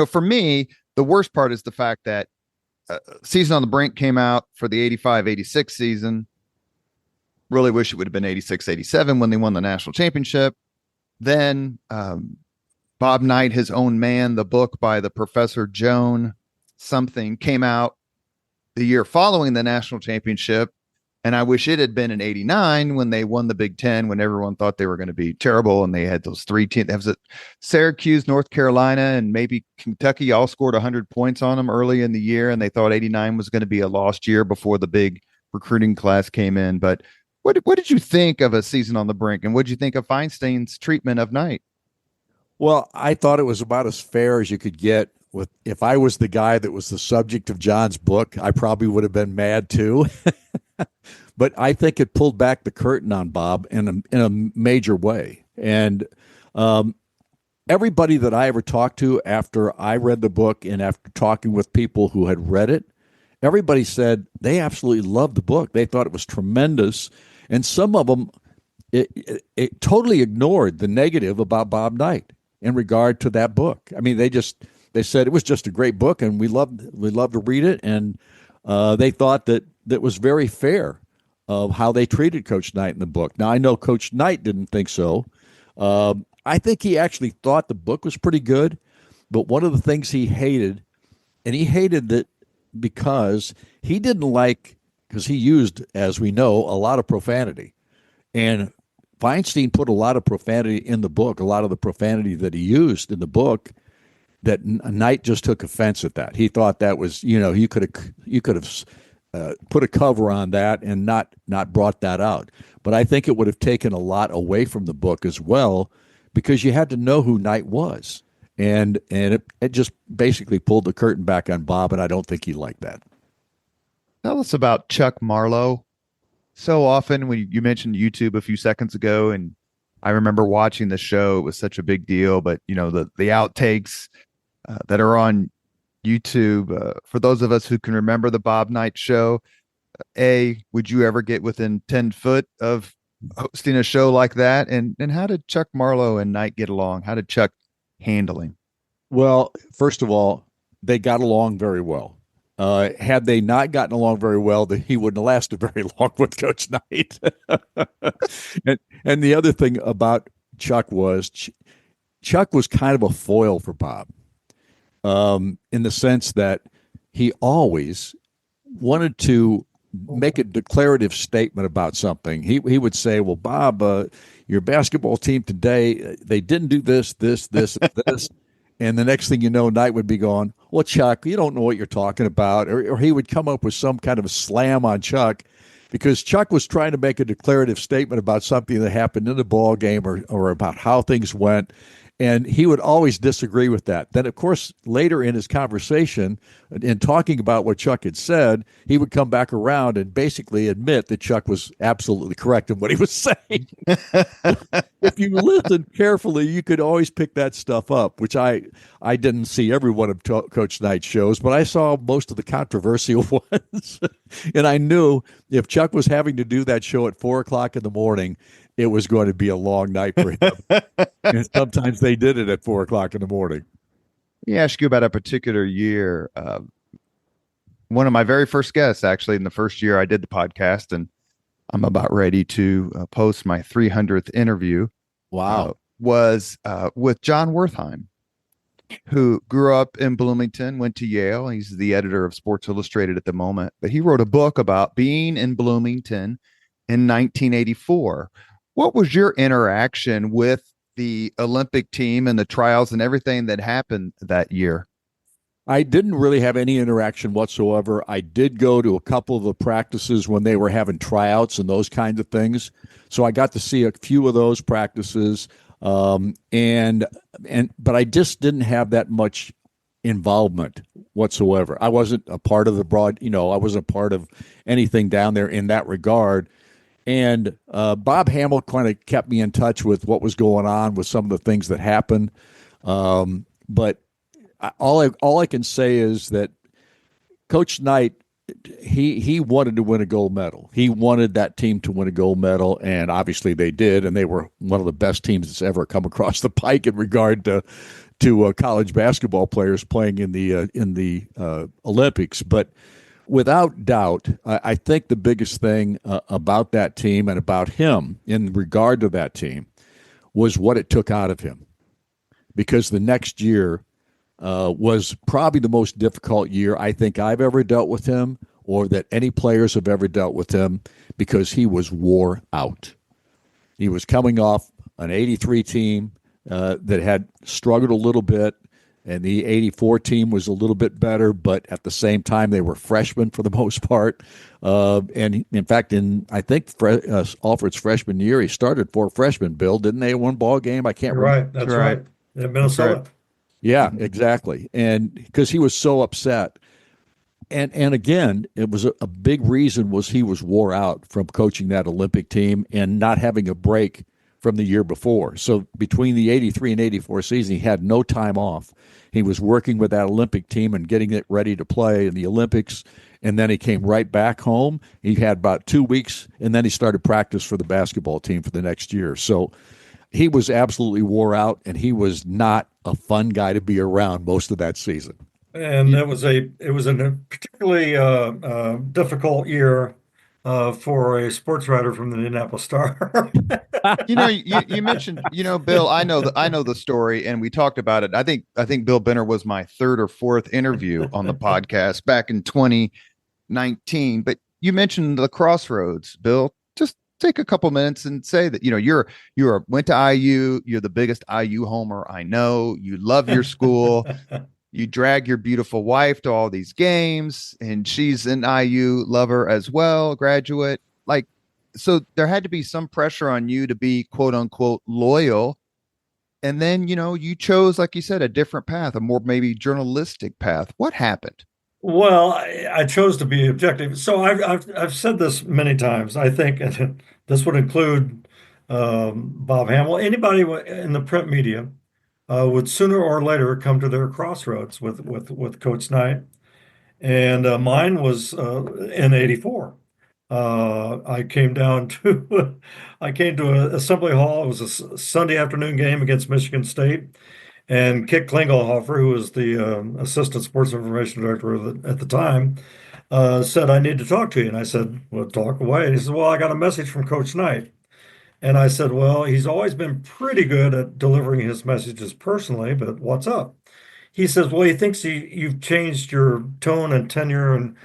for me, the worst part is the fact that Season on the Brink came out for the 85-86 season. Really wish it would have been 86-87 when they won the national championship. Then Bob Knight, His Own Man, the book by the Professor Joan something, came out the year following the national championship. And I wish it had been in 89 when they won the Big Ten, when everyone thought they were going to be terrible. And they had those three teams. That was Syracuse, North Carolina, and maybe Kentucky all scored 100 points on them early in the year. And they thought 89 was going to be a lost year before the big recruiting class came in. But what did you think of A Season on the Brink? And what did you think of Feinstein's treatment of Knight? Well, I thought it was about as fair as you could get. If I was the guy that was the subject of John's book, I probably would have been mad too. But I think it pulled back the curtain on Bob in a major way. And everybody that I ever talked to after I read the book and after talking with people who had read it, everybody said they absolutely loved the book. They thought it was tremendous. And some of them, it totally ignored the negative about Bob Knight in regard to that book. I mean, they said it was just a great book and we loved to read it. And they thought that was very fair of how they treated Coach Knight in the book. Now, I know Coach Knight didn't think so. I think he actually thought the book was pretty good, but one of the things he hated, and he hated that because he didn't like, because he used, as we know, a lot of profanity. And Feinstein put a lot of profanity in the book, a lot of the profanity that he used in the book, that Knight just took offense at that. He thought that was, you could have put a cover on that and not brought that out. But I think it would have taken a lot away from the book as well, because you had to know who Knight was. And it just basically pulled the curtain back on Bob, and I don't think he liked that. Tell us about Chuck Marlowe. So often, when you mentioned YouTube a few seconds ago, and I remember watching the show, it was such a big deal. But the outtakes that are on YouTube, for those of us who can remember the Bob Knight show, would you ever get within 10 foot of hosting a show like that? And how did Chuck Marlowe and Knight get along? How did Chuck handle him? Well, first of all, they got along very well. Had they not gotten along very well, he wouldn't have lasted very long with Coach Knight. and the other thing about Chuck was Chuck was kind of a foil for Bob, in the sense that he always wanted to make a declarative statement about something. He would say, well, Bob, your basketball team today, they didn't do this, this, this, this. And the next thing you know, Knight would be going, well, Chuck, you don't know what you're talking about. Or he would come up with some kind of a slam on Chuck, because Chuck was trying to make a declarative statement about something that happened in the ball game or about how things went. And he would always disagree with that. Then, of course, later in his conversation, in talking about what Chuck had said, he would come back around and basically admit that Chuck was absolutely correct in what he was saying. If you listen carefully, you could always pick that stuff up, which I didn't see every one of Coach Knight's shows, but I saw most of the controversial ones. And I knew if Chuck was having to do that show at 4 o'clock in the morning, it was going to be a long night for him. And sometimes they did it at 4 o'clock in the morning. Let me ask you about a particular year. One of my very first guests, actually, in the first year I did the podcast, and I'm about ready to post my 300th interview. Wow. Was with John Wertheim, who grew up in Bloomington, went to Yale. He's the editor of Sports Illustrated at the moment, but he wrote a book about being in Bloomington in 1984. What was your interaction with the Olympic team and the trials and everything that happened that year? I didn't really have any interaction whatsoever. I did go to a couple of the practices when they were having tryouts and those kinds of things. So I got to see a few of those practices. But I just didn't have that much involvement whatsoever. I wasn't a part of I wasn't a part of anything down there in that regard. And Bob Hamill kind of kept me in touch with what was going on with some of the things that happened. But all I can say is that Coach Knight, he wanted to win a gold medal. He wanted that team to win a gold medal, and obviously they did, and they were one of the best teams that's ever come across the pike in regard to to college basketball players playing in the Olympics. But without doubt, I think the biggest thing about that team and about him in regard to that team was what it took out of him. Because the next year was probably the most difficult year I think I've ever dealt with him, or that any players have ever dealt with him, because he was wore out. He was coming off an 83 team that had struggled a little bit, and the 84 team was a little bit better, but at the same time, they were freshmen for the most part. And in fact, I think Alfred's freshman year, he started 4 freshmen, Bill, didn't they, one ball game? I can't You're remember. right. That's right. In Minnesota. Right. Yeah, exactly. And because he was so upset. And again, it was a big reason was he was wore out from coaching that Olympic team and not having a break from the year before. So between the 83 and 84 season, he had no time off. He was working with that Olympic team and getting it ready to play in the Olympics. And then he came right back home. He had about 2 weeks, and then he started practice for the basketball team for the next year. So he was absolutely wore out, and he was not a fun guy to be around most of that season. And it was a particularly difficult year for a sports writer from the Indianapolis Star. You mentioned, Bill, I know the story, and we talked about it. I think Bill Benner was my 3rd or 4th interview on the podcast back in 2019. But you mentioned the crossroads, Bill. Just take a couple minutes and say that you went to IU. You're the biggest IU homer I know. You love your school. You drag your beautiful wife to all these games, and she's an IU lover as well, graduate. So there had to be some pressure on you to be quote unquote loyal. And then, you chose, like you said, a different path, a more maybe journalistic path. What happened? Well, I chose to be objective. So I've said this many times. I think and this would include Bob Hamill, anybody in the print media would sooner or later come to their crossroads with Coach Knight. And mine was in '84. I came down to I came to Assembly Hall. It was a Sunday afternoon game against Michigan State, and Kit Klingelhofer, who was the assistant sports information director at the time, said, "I need to talk to you." And I said, "Well, talk away." And he said, "Well, I got a message from Coach Knight." And I said, "Well, he's always been pretty good at delivering his messages personally, but what's up?" He says, "Well, he thinks you've changed your tone and tenor in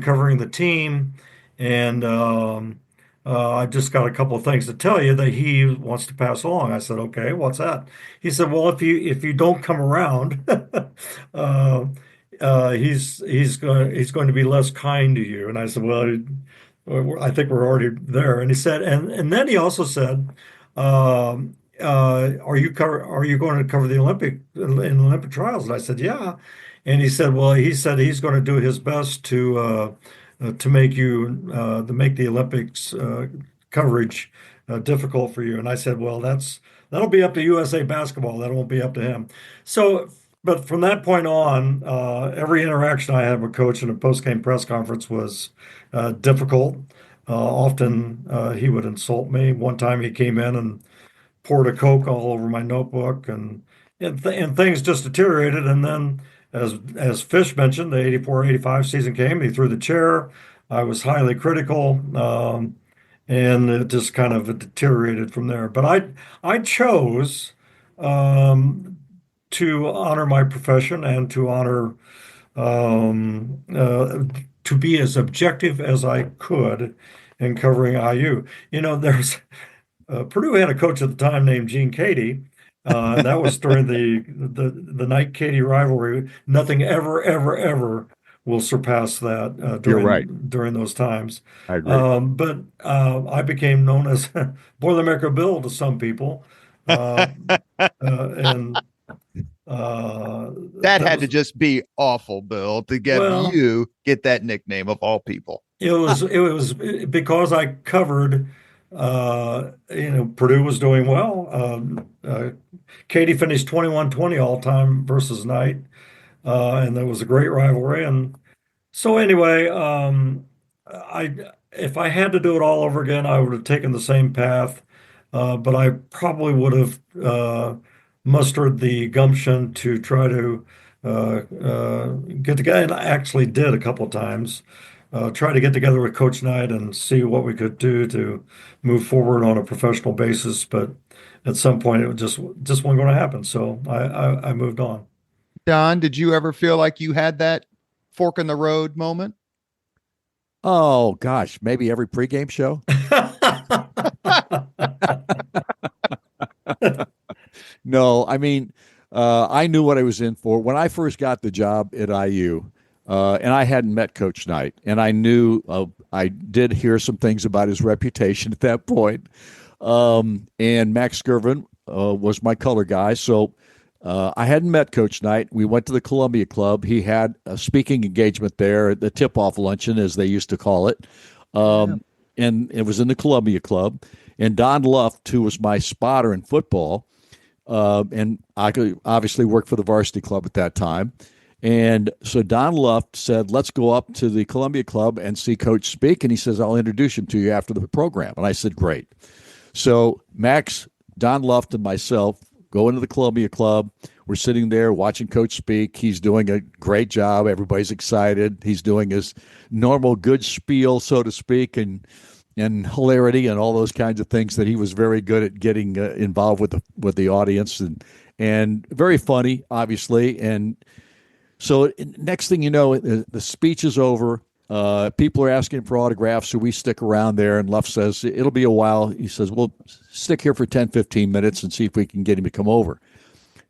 covering the team, and I just got a couple of things to tell you that he wants to pass along." I said, "Okay, what's that?" He said, "Well, if you don't come around, uh, he's going to be less kind to you." And I said, "Well, I think we're already there." And he said, and then he also said, are you going to cover the Olympic trials?" And I said, "Yeah." And he said, "Well, he said he's going to do his best to make the Olympics coverage difficult for you." And I said, "Well, that'll be up to USA Basketball. That won't be up to him." So, but from that point on, every interaction I had with Coach in a post-game press conference was difficult. Often he would insult me. One time he came in and poured a Coke all over my notebook, and things just deteriorated. And then, as Fish mentioned, the '84-'85 season came. He threw the chair. I was highly critical, and it just kind of deteriorated from there. But I chose to honor my profession and to honor to be as objective as I could in covering IU. Purdue had a coach at the time named Gene Cady. And that was during the Knight Cady rivalry. Nothing ever, ever, ever will surpass that You're right. during those times. I agree. But I became known as Boilermaker Bill to some people. And That had to just be awful, Bill, to get that nickname of all people. It was because I covered, Purdue was doing well. Katie finished 21-20 all time versus Knight, and there was a great rivalry. And so anyway, if I had to do it all over again, I would have taken the same path, but I probably would have mustered the gumption to try to get together, and I actually did a couple of times, try to get together with Coach Knight and see what we could do to move forward on a professional basis. But at some point, it just wasn't going to happen. So I moved on. Don, did you ever feel like you had that fork in the road moment? Oh gosh, maybe every pregame show. No, I mean, I knew what I was in for when I first got the job at IU, and I hadn't met Coach Knight, and I knew I did hear some things about his reputation at that point. And Max Skirvin was my color guy, so I hadn't met Coach Knight. We went to the Columbia Club. He had a speaking engagement there at the tip-off luncheon, as they used to call it, and it was in the Columbia Club. And Don Luft, who was my spotter in football, and I could obviously work for the varsity club at that time. And so Don Luft said, let's go up to the Columbia Club and see Coach speak. And he says, I'll introduce him to you after the program. And I said, great. So Max, Don Luft, and myself go into the Columbia Club. We're sitting there watching Coach speak. He's doing a great job. Everybody's excited. He's doing his normal good spiel, so to speak, and hilarity and all those kinds of things that he was very good at getting involved with the audience, and very funny, obviously. And so next thing you know, the speech is over. People are asking for autographs, so we stick around there, and Luft says, it'll be a while. He says, we'll stick here for 10, 15 minutes and see if we can get him to come over.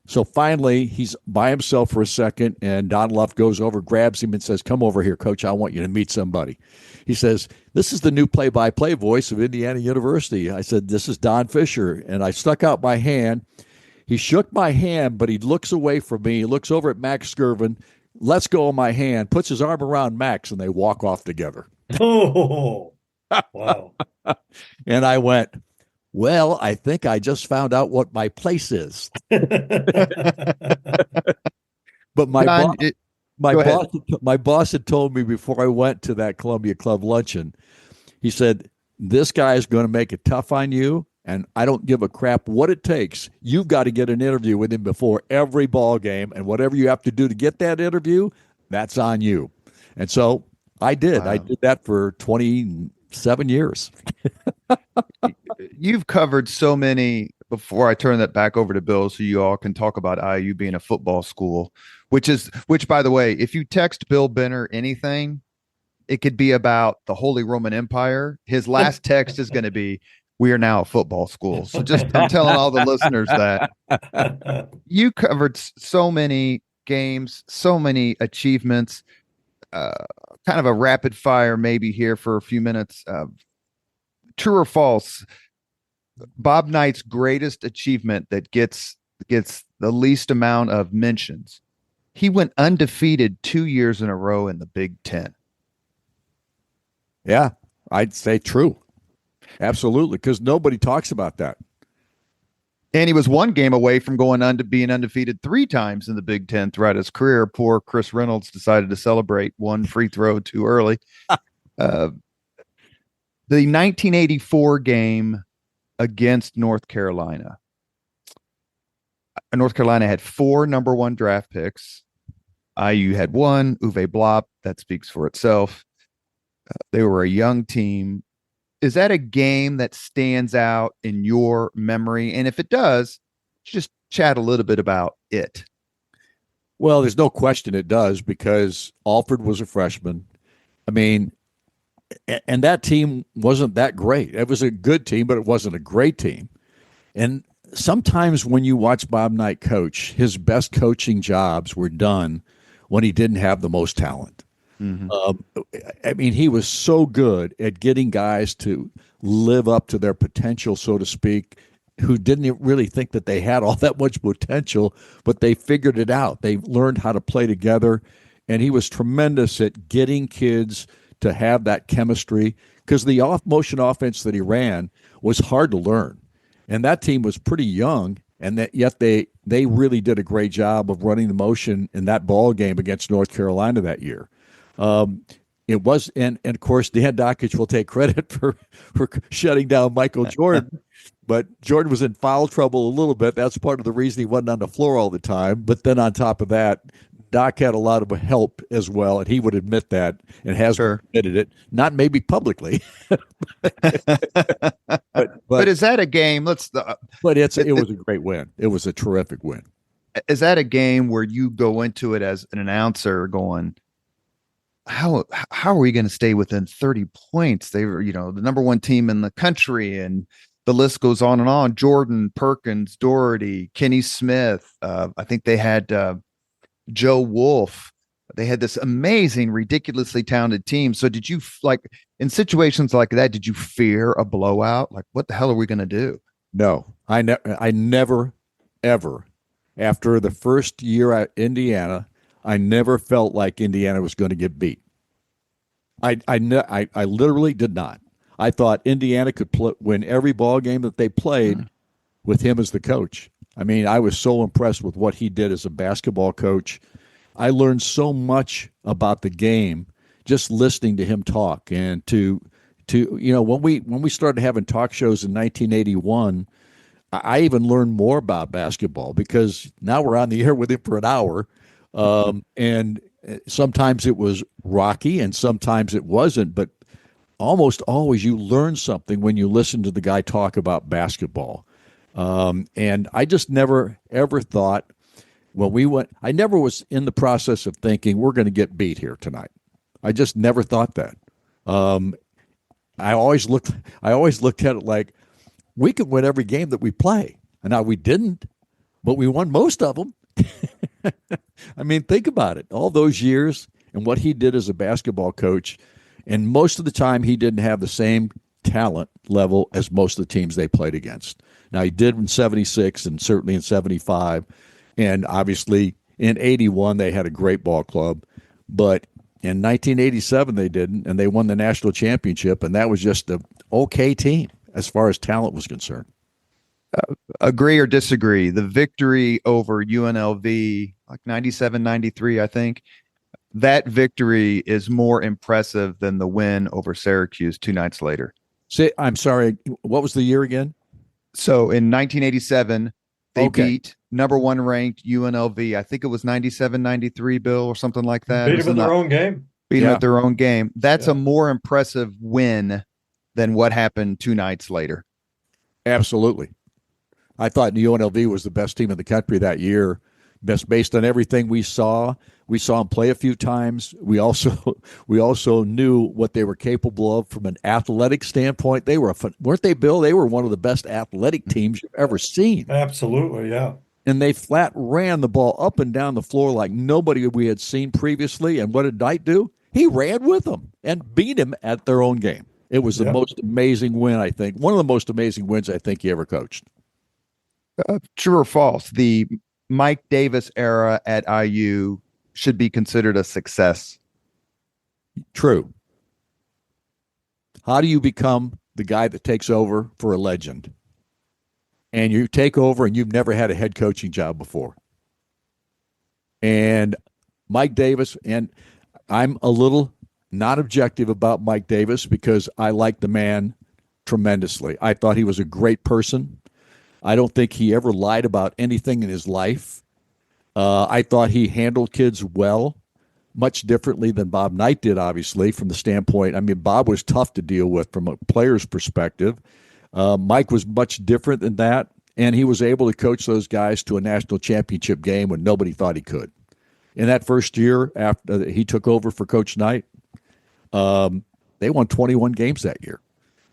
So finally, he's by himself for a second, and Don Luft goes over, grabs him, and says, come over here, Coach. I want you to meet somebody. He says, this is the new play-by-play voice of Indiana University. I said, this is Don Fischer, and I stuck out my hand. He shook my hand, but he looks away from me. He looks over at Max Skirvin, lets go of my hand, puts his arm around Max, and they walk off together. Oh, wow. And I went, well, I think I just found out what my place is. But my boss had told me before I went to that Columbia Club luncheon, he said, this guy is going to make it tough on you, and I don't give a crap what it takes. You've got to get an interview with him before every ball game, and whatever you have to do to get that interview, that's on you. And so I did. Wow. I did that for 27 years. You've covered so many. Before I turn that back over to Bill, so you all can talk about IU being a football school, which, by the way, if you text Bill Benner anything, it could be about the Holy Roman Empire. His last text is going to be, we are now a football school. So I'm telling all the listeners that you covered so many games, so many achievements, kind of a rapid fire maybe here for a few minutes. True or false? Bob Knight's greatest achievement that gets the least amount of mentions. He went undefeated 2 years in a row in the Big Ten. Yeah, I'd say true. Absolutely, because nobody talks about that. And he was one game away from being undefeated 3 times in the Big Ten throughout his career. Poor Chris Reynolds decided to celebrate one free throw too early. The 1984 game against North Carolina. North Carolina had 4 number 1 draft picks. IU had 1, Uwe Blop. That speaks for itself. They were a young team. Is that a game that stands out in your memory? And if it does, just chat a little bit about it. Well, there's no question it does, because Alford was a freshman. I mean, and that team wasn't that great. It was a good team, but it wasn't a great team. And sometimes when you watch Bob Knight coach, his best coaching jobs were done when he didn't have the most talent. Mm-hmm. I mean, he was so good at getting guys to live up to their potential, so to speak, who didn't really think that they had all that much potential, but they figured it out. They learned how to play together, and he was tremendous at getting kids to have that chemistry, because the off-motion offense that he ran was hard to learn. And that team was pretty young, and yet they really did a great job of running the motion in that ball game against North Carolina that year. It was, and of course, Dan Dockich will take credit for shutting down Michael Jordan. But Jordan was in foul trouble a little bit. That's part of the reason he wasn't on the floor all the time. But then on top of that, Doc had a lot of help as well, and he would admit that and has Sure. admitted it, not maybe publicly. But is that a game? But it was a great win. It was a terrific win. Is that a game where you go into it as an announcer going, how are we going to stay within 30 points? They were, the number one team in the country, and the list goes on and on. Jordan, Perkins, Doherty, Kenny Smith. I think they had Joe Wolf. They had this amazing, ridiculously talented team. So did you, like, in situations like that, did you fear a blowout? Like, what the hell are we going to do? No, I never, ever, after the first year at Indiana, I never felt like Indiana was going to get beat. I literally did not. I thought Indiana could win every ball game that they played with him as the coach. I mean, I was so impressed with what he did as a basketball coach. I learned so much about the game just listening to him talk, and to when we started having talk shows in 1981, I even learned more about basketball because now we're on the air with him for an hour, and sometimes it was rocky and sometimes it wasn't, but almost always you learn something when you listen to the guy talk about basketball. And I just never, ever thought I never was in the process of thinking we're going to get beat here tonight. I just never thought that. I always looked at it like we could win every game that we play. And now we didn't, but we won most of them. I mean, think about it. All those years and what he did as a basketball coach, and most of the time he didn't have the same talent level as most of the teams they played against. Now, he did in 76 and certainly in 75, and obviously in 81 they had a great ball club, but in 1987 they didn't, and they won the national championship, and that was just an okay team as far as talent was concerned. Agree or disagree? The victory over UNLV, like 97-93, I think, that victory is more impressive than the win over Syracuse 2 nights later. I'm sorry, what was the year again? So in 1987, they beat number one ranked UNLV. I think it was 97-93, Bill, or something like that. Beat them in their own game. Beat them at their own game. That's a more impressive win than what happened 2 nights later. Absolutely. I thought UNLV was the best team in the country that year, based on everything we saw. We saw them play a few times. We also knew what they were capable of from an athletic standpoint. They weren't they, Bill? They were one of the best athletic teams you've ever seen. Absolutely, yeah. And they flat ran the ball up and down the floor like nobody we had seen previously. And what did Knight do? He ran with them and beat him at their own game. It was the most amazing win, I think. One of the most amazing wins I think he ever coached. True or false? The Mike Davis era at IU should be considered a success. True. How do you become the guy that takes over for a legend? And you take over and you've never had a head coaching job before. And Mike Davis, and I'm a little not objective about Mike Davis because I like the man tremendously. I thought he was a great person. I don't think he ever lied about anything in his life. I thought he handled kids well, much differently than Bob Knight did, obviously, from the standpoint. I mean, Bob was tough to deal with from a player's perspective. Mike was much different than that, and he was able to coach those guys to a national championship game when nobody thought he could. In that first year after he took over for Coach Knight, they won 21 games that year.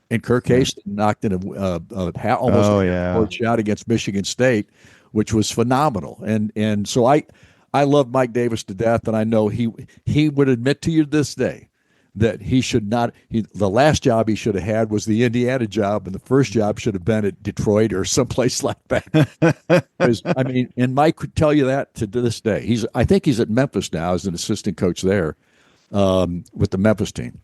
And Kirk Haston knocked in almost a shot against Michigan State, which was phenomenal. And so I love Mike Davis to death, and I know he would admit to you this day that he should not. The last job he should have had was the Indiana job, and the first job should have been at Detroit or someplace like that. I mean, and Mike could tell you that to this day. I think he's at Memphis now as an assistant coach there with the Memphis team.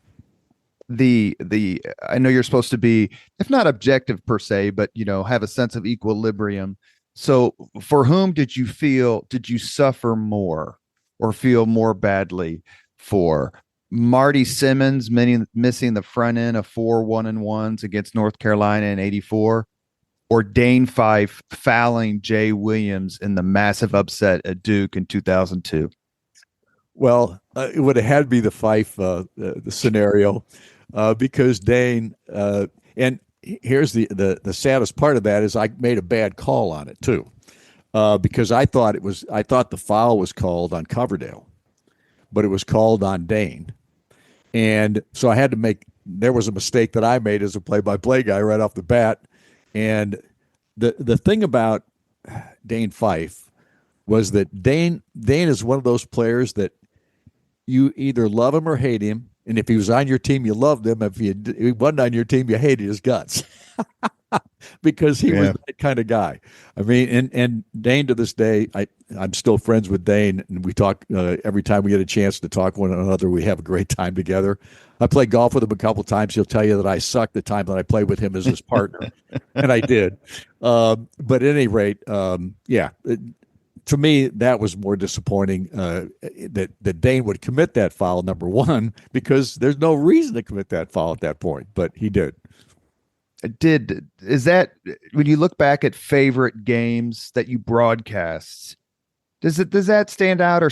I know you're supposed to be, if not objective per se, but have a sense of equilibrium. So for whom did you suffer more or feel more badly for? Marty Simmons missing the front end of 4 1-and-1s against North Carolina in '84, or Dane Fife fouling Jay Williams in the massive upset at Duke in 2002? Well, it would have had to be the Fife the scenario because Dane and here's the saddest part of that is I made a bad call on it too because I thought the foul was called on Coverdale, but it was called on Dane, and so I had to there was a mistake that I made as a play-by-play guy right off the bat, and the thing about Dane Fife was that Dane is one of those players that you either love him or hate him. And if he was on your team, you loved him. If he wasn't on your team, you hated his guts because he was that kind of guy. I mean, and Dane to this day, I'm still friends with Dane, and we talk every time we get a chance to talk one another. We have a great time together. I played golf with him a couple times. He'll tell you that I sucked the time that I played with him as his partner, and I did. But at any rate, to me, that was more disappointing that Dane would commit that foul, number one, because there's no reason to commit that foul at that point, but he did. Is that when you look back at favorite games that you broadcast, does that stand out, or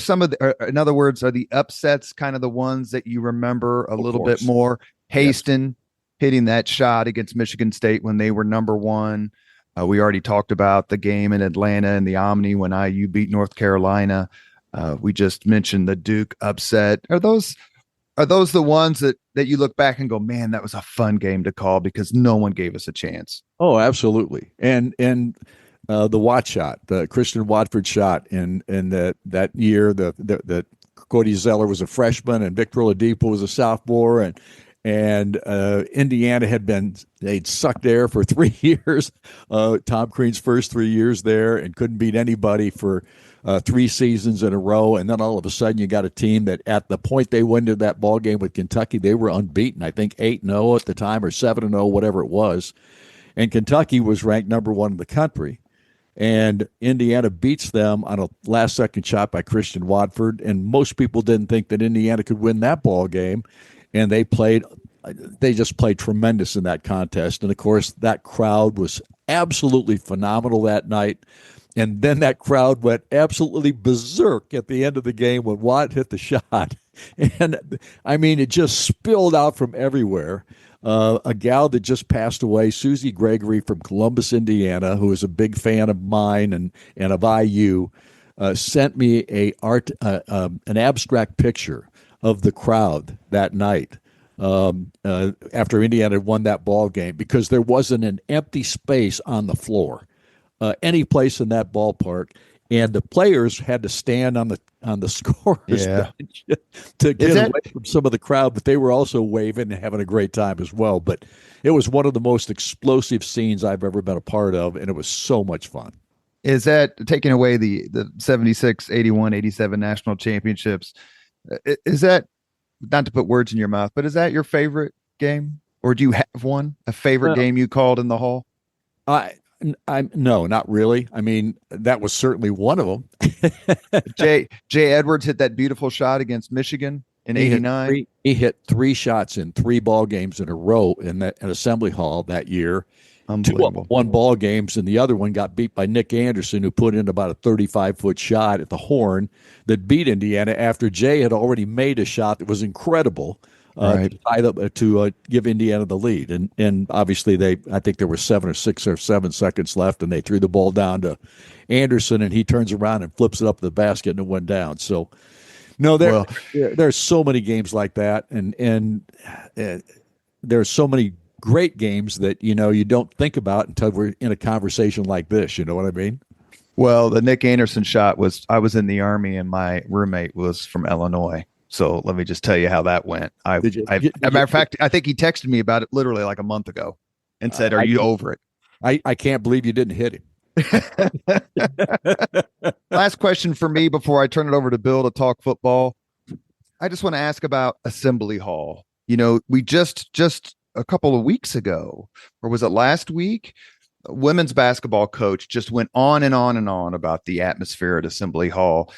in other words, are the upsets kind of the ones that you remember a little bit more? Haston hitting that shot against Michigan State when they were number one. We already talked about the game in Atlanta and the Omni when IU beat North Carolina. We just mentioned the Duke upset. Are those the ones that you look back and go, man, that was a fun game to call because no one gave us a chance? Oh, absolutely. And the Watt shot, the Christian Watford shot in that year, that Cody Zeller was a freshman and Victor Oladipo was a sophomore, and Indiana they'd sucked air for 3 years. Tom Crean's first 3 years there, and couldn't beat anybody for 3 seasons in a row. And then all of a sudden you got a team that at the point they went into that ball game with Kentucky, they were unbeaten. I think 8-0 at the time, or 7-0, whatever it was. And Kentucky was ranked number one in the country. And Indiana beats them on a last-second shot by Christian Watford. And most people didn't think that Indiana could win that ball game. And they just played tremendous in that contest. And, of course, that crowd was absolutely phenomenal that night. And then that crowd went absolutely berserk at the end of the game when Watt hit the shot. And, I mean, it just spilled out from everywhere. A gal that just passed away, Susie Gregory from Columbus, Indiana, who is a big fan of mine and of IU, sent me an abstract picture of the crowd that night after Indiana had won that ball game, because there wasn't an empty space on the floor, any place in that ballpark, and the players had to stand on the scorer's bench to get away from some of the crowd, but they were also waving and having a great time as well. But it was one of the most explosive scenes I've ever been a part of, and it was so much fun. Is that taking away the 76, 81, 87 national championships? Is that, not to put words in your mouth, but is that your favorite game, or do you have a favorite game you called in the hall? No, not really. I mean, that was certainly one of them. Jay Edwards hit that beautiful shot against Michigan in '89. He hit 3 shots in 3 ball games in a row in Assembly Hall that year. 2 one ball games, and the other one got beat by Nick Anderson, who put in about a 35-foot shot at the horn that beat Indiana after Jay had already made a shot that was incredible to give Indiana the lead. And obviously I think there were 7 or 6 or 7 seconds left, and they threw the ball down to Anderson, and he turns around and flips it up the basket, and it went down. So, no, there's so many games like that, and there's so many great games that you don't think about until we're in a conversation like this. You know what I mean? Well, the Nick Anderson shot I was in the Army, and my roommate was from Illinois. So let me just tell you how that went. As a matter of fact, I think he texted me about it literally like a month ago and said, "Are you over it?" I can't believe you didn't hit him. Last question for me before I turn it over to Bill to talk football. I just want to ask about Assembly Hall. We just a couple of weeks ago, or was it last week, a women's basketball coach just went on and on and on about the atmosphere at Assembly Hall.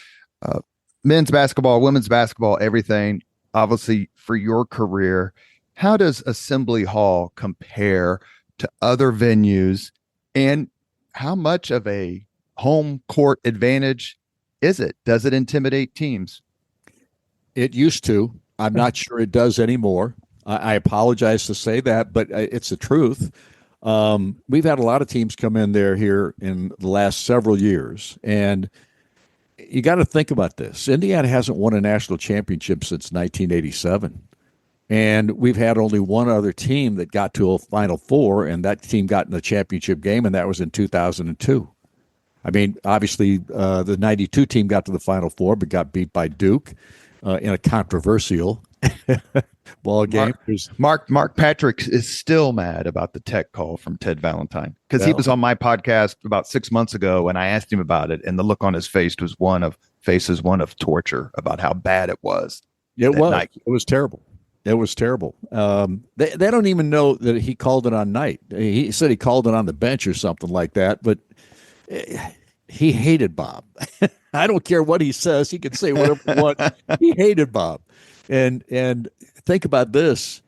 Men's basketball, women's basketball, everything. obviously for your career, how does Assembly Hall compare to other venues, and how much of a home court advantage is it? Does it intimidate teams? It used to. I'm not sure it does anymore. I apologize to say that, but it's the truth. We've had a lot of teams come in there here in the last several years, and you got to think about this. Indiana hasn't won a national championship since 1987. And we've had only one other team that got to a Final Four, and that team got in the championship game, and that was in 2002. I mean, obviously, the 92 team got to the Final Four, but got beat by Duke in a controversial ball game. Mark Patrick is still mad about the tech call from Ted Valentine, because he was on my podcast about 6 months ago, and I asked him about it, and the look on his face was one of torture about how bad it was. It was terrible. It was terrible. They don't even know that he called it on Knight. He said he called it on the bench or something like that, but he hated Bob. I don't care what he says. He can say whatever he wants. He hated Bob. And think about this.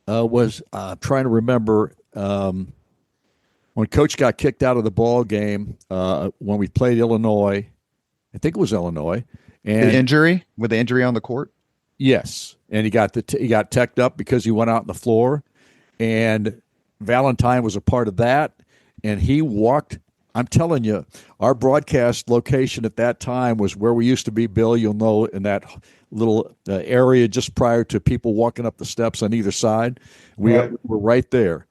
Was trying to remember when Coach got kicked out of the ball game when we played Illinois. I think it was Illinois. And the injury on the court. Yes, and he got teched up because he went out on the floor, and Valentine was a part of that, and he walked. I'm telling you, our broadcast location at that time was where we used to be, Bill. You'll know, in that little area just prior to people walking up the steps on either side. We were right there.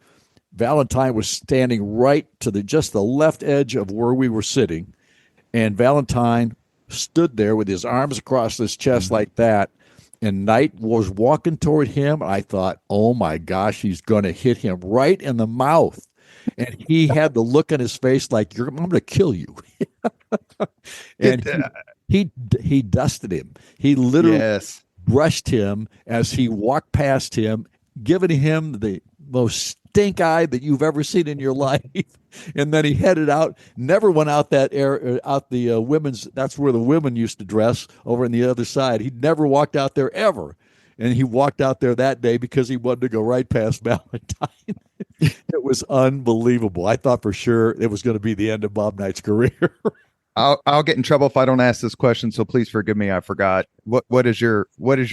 Valentine was standing right to just the left edge of where we were sitting, and Valentine stood there with his arms across his chest like that. And Knight was walking toward him. I thought, oh my gosh, he's going to hit him right in the mouth. And he had the look on his face like, I'm going to kill you. And he dusted him. He literally brushed him as he walked past him, giving him the most stink eye that you've ever seen in your life. And then he headed out, never went out the women's, that's where the women used to dress, over on the other side. He never walked out there ever. And he walked out there that day because he wanted to go right past Valentine. It was unbelievable. I thought for sure it was going to be the end of Bob Knight's career. I'll get in trouble if I don't ask this question, so please forgive me. I forgot. What is your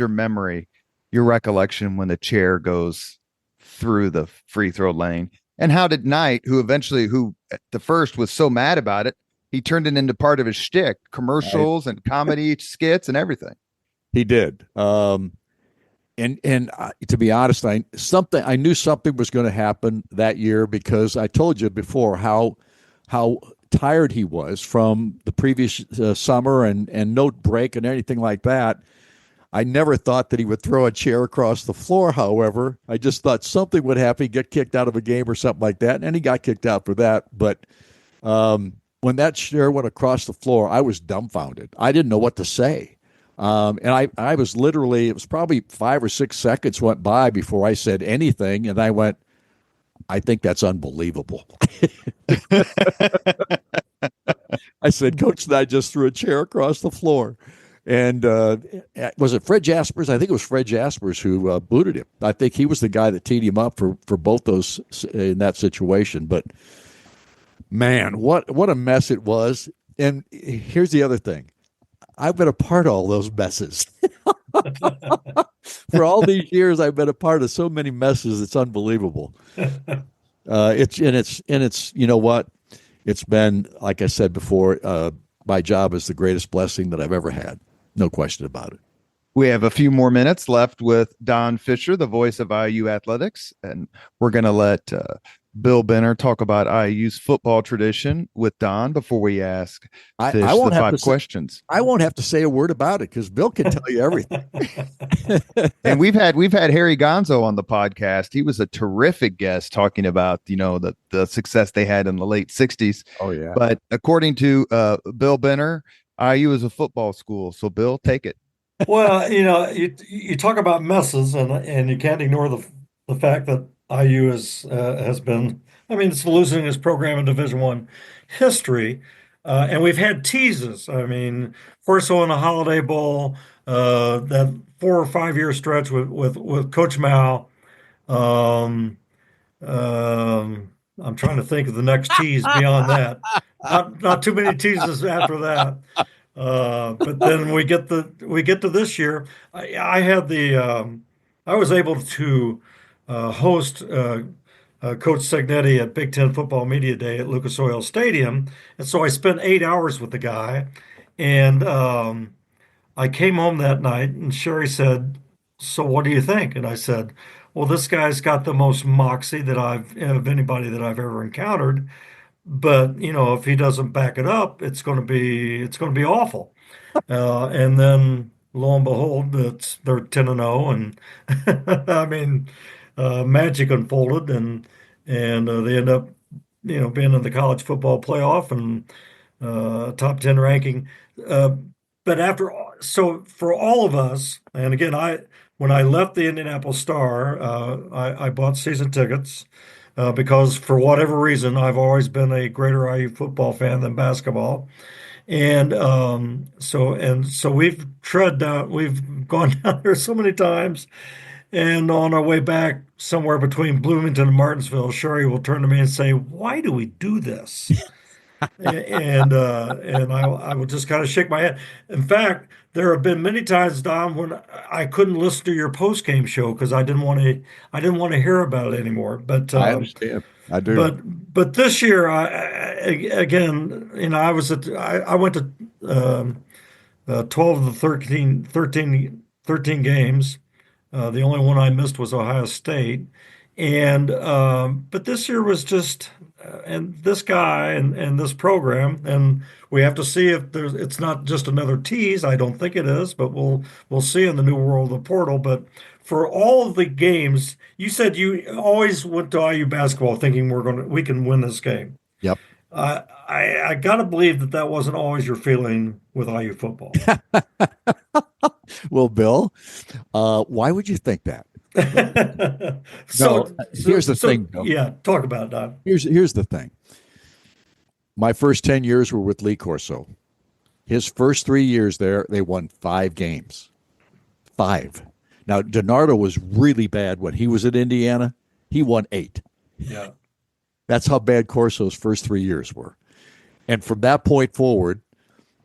memory, your recollection when the chair goes through the free throw lane? And how did Knight, who at the first was so mad about it, he turned it into part of his shtick, commercials and comedy skits and everything. He did. And to be honest, I knew something was going to happen that year, because I told you before how tired he was from the previous summer and no break and anything like that. I never thought that he would throw a chair across the floor, however. I just thought something would happen, get kicked out of a game or something like that, and he got kicked out for that. But when that chair went across the floor, I was dumbfounded. I didn't know what to say. And I was literally, it was probably 5 or 6 seconds went by before I said anything, and I went, I think that's unbelievable. I said, Coach Knight just threw a chair across the floor. And was it Fred Jaspers? I think it was Fred Jaspers who booted him. I think he was the guy that teed him up for both those in that situation. But, man, what a mess it was. And here's the other thing. I've been a part of all those messes. For all these years, I've been a part of so many messes. It's unbelievable. It's you know what? It's been, like I said before, my job is the greatest blessing that I've ever had. No question about it. We have a few more minutes left with Don Fischer, the voice of IU athletics, and we're going to let Bill Benner talk about IU's football tradition with Don before we ask Fish the 5 questions. I won't have to say a word about it because Bill can tell you everything. And we've had Harry Gonzo on the podcast. He was a terrific guest talking about the success they had in the late 60s. Oh yeah. But according to Bill Benner, IU is a football school. So Bill, take it. Well, you talk about messes, and you can't ignore the fact that IU has been, it's the losingest program in Division I history. And we've had teases. First in the Holiday Bowl, that 4 or 5 year stretch with Coach Mao. Um, I'm trying to think of the next tease beyond that. Not too many teases after that. But then we get to this year. I had I was able to host Coach Segnetti at Big Ten Football Media Day at Lucas Oil Stadium, and so I spent 8 hours with the guy, and I came home that night, and Sherry said, "So what do you think?" And I said, "Well, this guy's got the most moxie that of anybody that I've ever encountered. But if he doesn't back it up, it's going to be awful." And then lo and behold, they're 10-0, and I mean, magic unfolded, and they end up, being in the college football playoff and top 10 ranking. Uh, but so for all of us, and again, when I left the Indianapolis Star, I bought season tickets because for whatever reason, I've always been a greater IU football fan than basketball. And so we've gone down there so many times. And on our way back, somewhere between Bloomington and Martinsville, Sherry will turn to me and say, "Why do we do this?" And I would just kind of shake my head. In fact, there have been many times, Don, when I couldn't listen to your post game show because I didn't want to hear about it anymore. But I understand. I do. but this year, again, I went to 12 of the 13 games. The only one I missed was Ohio State. And but this year was just and this guy and this program, and we have to see if it's not just another tease. I don't think it is, but we'll see in the new world of the portal. But for all of the games, you said you always went to IU basketball thinking we can win this game. Yep. I got to believe that wasn't always your feeling with IU football. Well, Bill, why would you think that? Here's the thing, Bill. Yeah, talk about it, Don. Here's the thing. My first 10 years were with Lee Corso. His first 3 years there, they won 5 games. 5. Now, DiNardo was really bad when he was at Indiana. He won 8. Yeah. That's how bad Corso's first 3 years were. And from that point forward,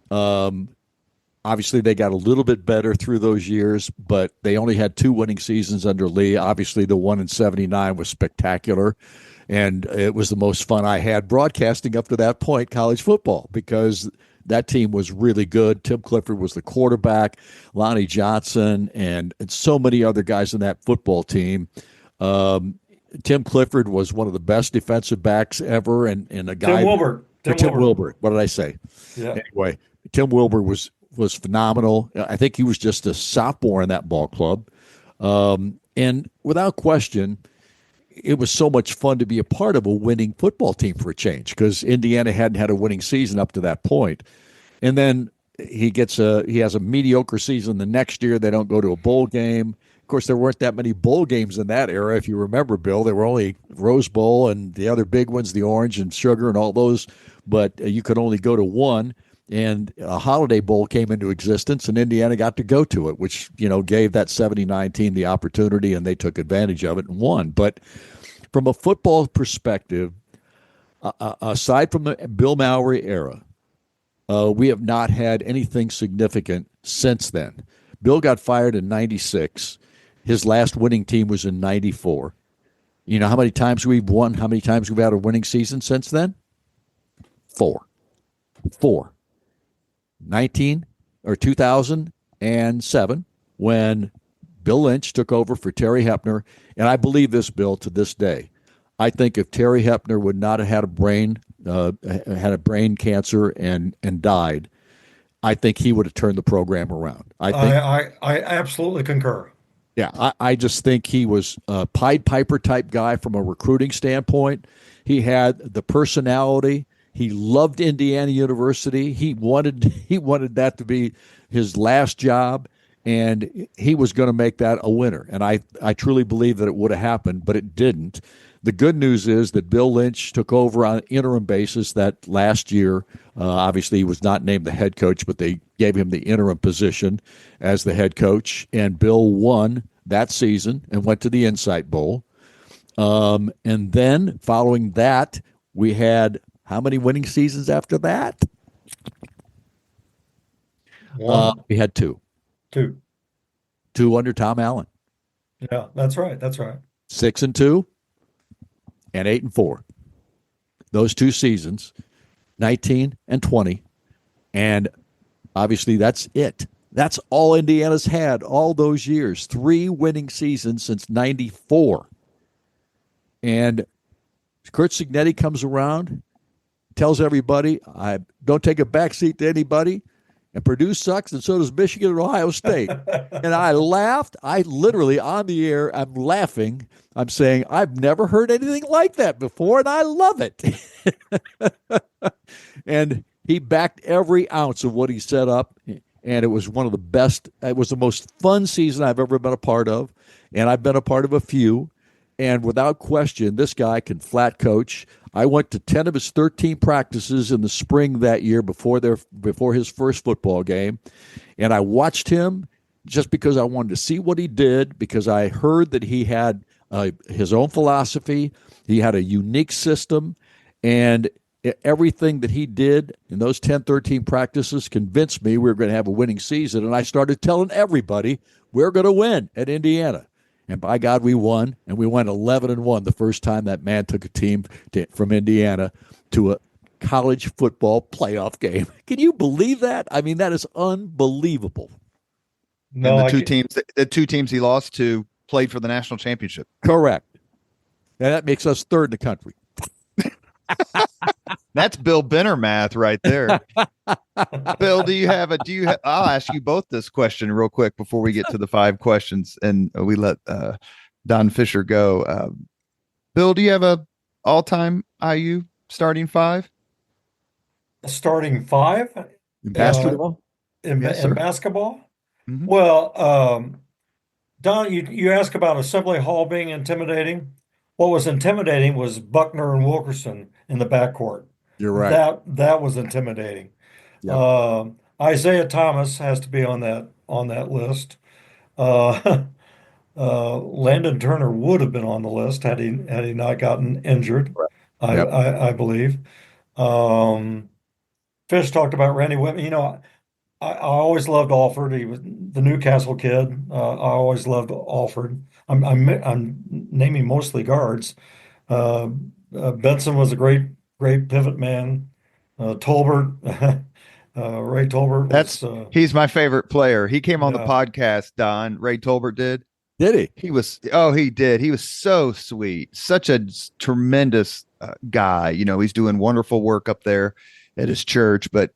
obviously they got a little bit better through those years, but they only had 2 winning seasons under Lee. Obviously, the one in 79 was spectacular, and it was the most fun I had broadcasting up to that point, college football, because that team was really good. Tim Clifford was the quarterback, Lonnie Johnson, and so many other guys in that football team. Tim Clifford was one of the best defensive backs ever, and a guy. Tim Wilbur. What did I say? Yeah. Anyway, Tim Wilbur was phenomenal. I think he was just a sophomore in that ball club, and without question, it was so much fun to be a part of a winning football team for a change, because Indiana hadn't had a winning season up to that point. And then he has a mediocre season the next year. They don't go to a bowl game. Of course, there weren't that many bowl games in that era. If you remember, Bill, there were only Rose Bowl and the other big ones, the Orange and Sugar and all those, but you could only go to one. And a Holiday Bowl came into existence, and Indiana got to go to it, which, gave that 79 team the opportunity, and they took advantage of it and won. But from a football perspective, aside from the Bill Mowry era, we have not had anything significant since then. Bill got fired in 96. His last winning team was in 94. You know how many times we've won? How many times we've had a winning season since then? 4. 2007, when Bill Lynch took over for Terry Hepner, and I believe this, Bill, to this day. I think if Terry Hepner would not have had a brain cancer and died, I think he would have turned the program around. I absolutely concur. Yeah, I just think he was a Pied Piper type guy from a recruiting standpoint. He had the personality. He loved Indiana University. He wanted that to be his last job. and he was going to make that a winner. And I truly believe that it would have happened, but it didn't. The good news is that Bill Lynch took over on an interim basis that last year. Obviously, he was not named the head coach, but they gave him the interim position as the head coach, and Bill won that season and went to the Insight Bowl. And then following that, we had how many winning seasons after that? We had two. Two under Tom Allen. Yeah, that's right. That's right. 6-2 and 8-4. Those 2 seasons, 19 and 20. And obviously that's it. That's all Indiana's had all those years. 3 winning seasons since 94. And Curt Cignetti comes around, tells everybody, I don't take a backseat to anybody. And Purdue sucks, and so does Michigan and Ohio State. And I laughed. I literally, on the air, I'm laughing. I'm saying, I've never heard anything like that before, and I love it. And he backed every ounce of what he set up, and it was one of the best. It was the most fun season I've ever been a part of, and I've been a part of a few. And without question, this guy can flat coach. I went to 10 of his 13 practices in the spring that year before his first football game. And I watched him just because I wanted to see what he did, because I heard that he had his own philosophy. He had a unique system. And everything that he did in those 10, 13 practices convinced me we were going to have a winning season. And I started telling everybody we're going to win at Indiana. And by God, we won, and we went 11-1 the first time that man took a team from Indiana to a college football playoff game. Can you believe that? I mean, that is unbelievable. No, and the two teams he lost to played for the national championship. Correct. And that makes us third in the country. That's Bill Benner math right there. Bill, I'll ask you both this question real quick before we get to the 5 questions and we let Don Fischer go. Bill, do you have a all-time IU starting 5? Starting 5? In basketball? In basketball? Mm-hmm. Well, Don, you ask about Assembly Hall being intimidating. What was intimidating was Buckner and Wilkerson in the backcourt. You're right. That was intimidating. Yep. Isaiah Thomas has to be on that list. Landon Turner would have been on the list had he not gotten injured. Right. Yep. I believe. Fish talked about Randy Whitman. You know, I always loved Alford. He was the Newcastle kid. I always loved Alford. I'm naming mostly guards. Benson was a great pivot man. Tolbert, Ray Tolbert. He's my favorite player. He came on the podcast, Don. Ray Tolbert did. Did he? He did. He was so sweet. Such a tremendous guy. You know, he's doing wonderful work up there at his church, but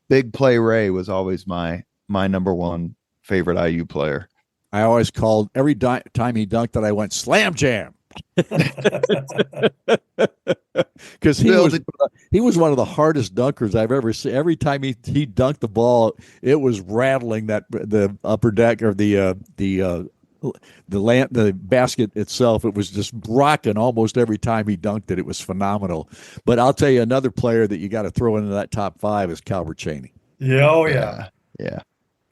Big Play Ray was always my number one favorite IU player. I always called every time he dunked that I went slam jam. Because he was one of the hardest dunkers I've ever seen. Every time he dunked the ball, it was rattling the upper deck or the basket itself. It was just rocking almost every time he dunked it. It was phenomenal. But I'll tell you, another player that you got to throw into that top 5 is Calvert Chaney. Yeah, oh yeah.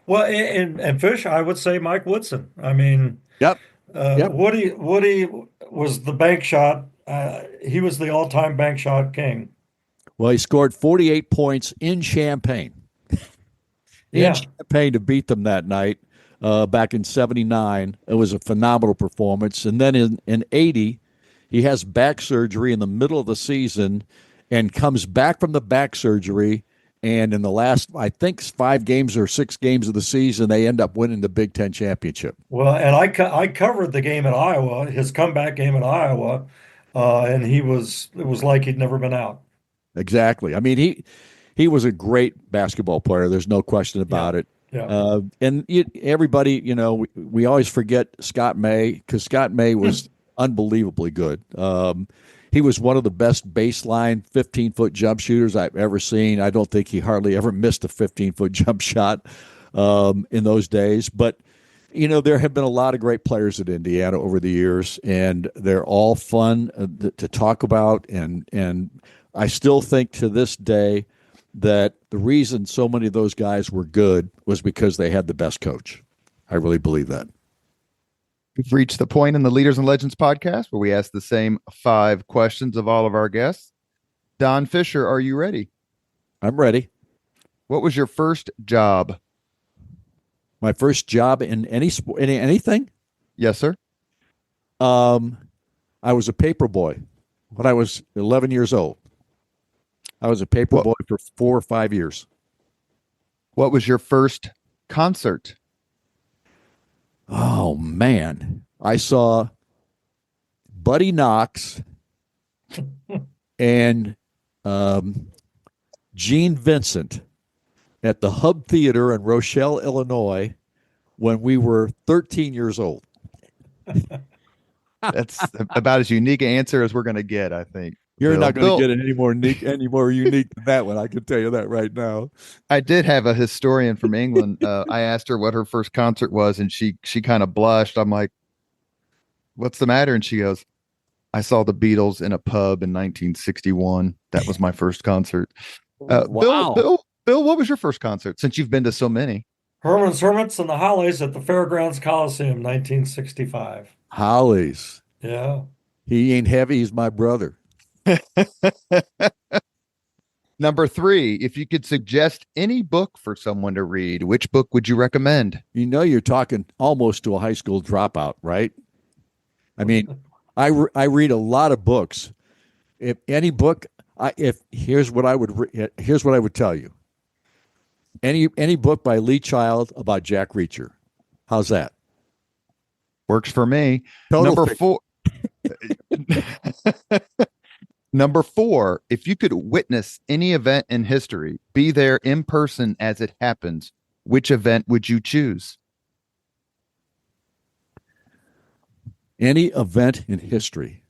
Well, and Fish, I would say Mike Woodson. I mean, yep. Woody was the bank shot. He was the all-time bank shot king. Well, he scored 48 points in Champaign. Champaign to beat them that night back in 79. It was a phenomenal performance. And then in 80, he has back surgery in the middle of the season and comes back from the back surgery. And in the last, I think, 5 games or 6 games of the season, they end up winning the Big Ten championship. Well, and I covered the game at Iowa, his comeback game at Iowa, and it was like he'd never been out. Exactly. I mean, he was a great basketball player. There's no question about it. Yeah. Everybody, you know, we always forget Scott May, because Scott May was unbelievably good. He was one of the best baseline 15-foot jump shooters I've ever seen. I don't think he hardly ever missed a 15-foot jump shot. in those days. But there have been a lot of great players at Indiana over the years, and they're all fun to talk about. And I still think to this day that the reason so many of those guys were good was because they had the best coach. I really believe that. We've reached the point in the Leaders and Legends podcast where we ask the same 5 questions of all of our guests. Don Fischer, are you ready? I'm ready. What was your first job? My first job in anything? Yes, sir. I was a paper boy when I was 11 years old. I was a paper boy for 4 or 5 years. What was your first concert? Oh, man. I saw Buddy Knox and Gene Vincent at the Hub Theater in Rochelle, Illinois, when we were 13 years old. That's about as unique an answer as we're going to get, I think. You're not going to get it any more unique than that one. I can tell you that right now. I did have a historian from England. I asked her what her first concert was, and she kind of blushed. I'm like, "What's the matter?" And she goes, "I saw the Beatles in a pub in 1961. That was my first concert." Wow. Bill, what was your first concert? Since you've been to so many. Herman's Hermits and the Hollies at the Fairgrounds Coliseum, 1965. Hollies. Yeah. He ain't heavy. He's my brother. Number 3, if you could suggest any book for someone to read, which book would you recommend? You're talking almost to a high school dropout, right? I mean, I read a lot of books. If any book, here's what I would tell you. Any book by Lee Child about Jack Reacher. How's that? Works for me. Total Number 4, if you could witness any event in history, be there in person as it happens, which event would you choose? Any event in history.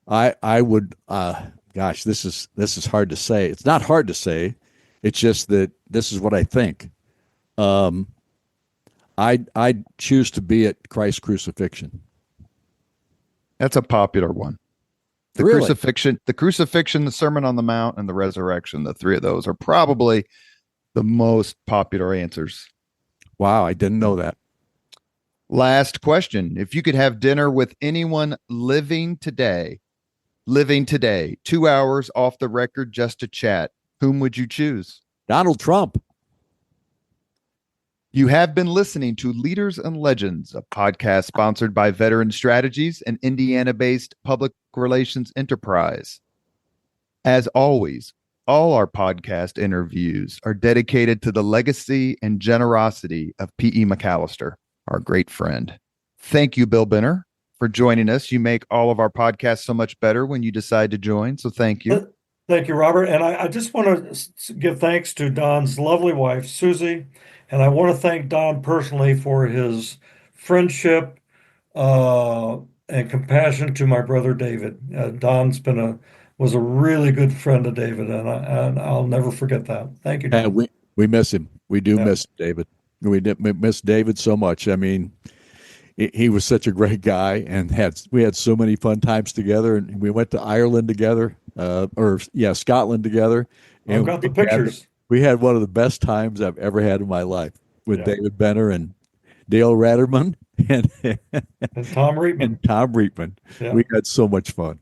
I would gosh, this is hard to say. It's not hard to say. It's just that this is what I think. I'd choose to be at Christ's crucifixion. That's a popular one. The Really? crucifixion, the Sermon on the Mount, and the resurrection. The 3 of those are probably the most popular answers. Wow, I didn't know that. Last question. If you could have dinner with anyone living today, 2 hours off the record just to chat, whom would you choose? Donald Trump. You have been listening to Leaders and Legends, a podcast sponsored by Veteran Strategies, an Indiana-based public relations enterprise. As always, all our podcast interviews are dedicated to the legacy and generosity of P.E. McAllister, our great friend. Thank you, Bill Benner, for joining us. You make all of our podcasts so much better when you decide to join, so thank you. Thank you, Robert. And I just want to give thanks to Don's lovely wife, Susie. And I want to thank Don personally for his friendship and compassion to my brother David. Don's was a really good friend of David, and I'll never forget that. Thank you, Don. We miss him. We do miss David. We miss David so much. I mean, he was such a great guy, and we had so many fun times together. And we went to Ireland together, Scotland together. And I've got the pictures. We had one of the best times I've ever had in my life with David Benner and Dale Ratterman and Tom Reitman. Yeah. We had so much fun.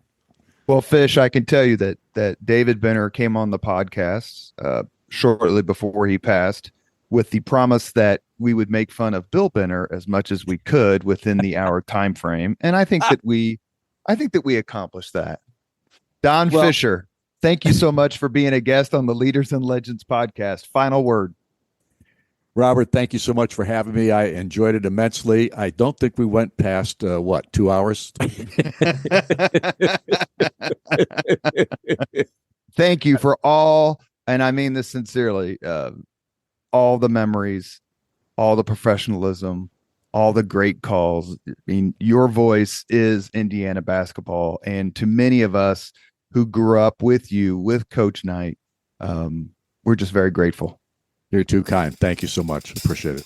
Well, Fish, I can tell you that David Benner came on the podcast shortly before he passed with the promise that we would make fun of Bill Benner as much as we could within the hour time frame, and I think that we accomplished that. Don Fischer, thank you so much for being a guest on the Leaders and Legends podcast. Final word. Robert, thank you so much for having me. I enjoyed it immensely. I don't think we went past, 2 hours? Thank you for all, and I mean this sincerely, all the memories, all the professionalism, all the great calls. I mean, your voice is Indiana basketball, and to many of us who grew up with you, with Coach Knight, we're just very grateful. You're too kind. Thank you so much. Appreciate it.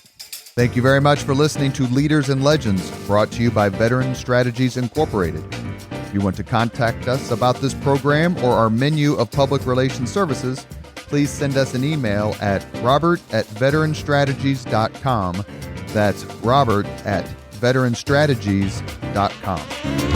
Thank you very much for listening to Leaders and Legends, brought to you by Veteran Strategies Incorporated. If you want to contact us about this program or our menu of public relations services, please send us an email at robert@veteranstrategies.com. That's robert@veteranstrategies.com.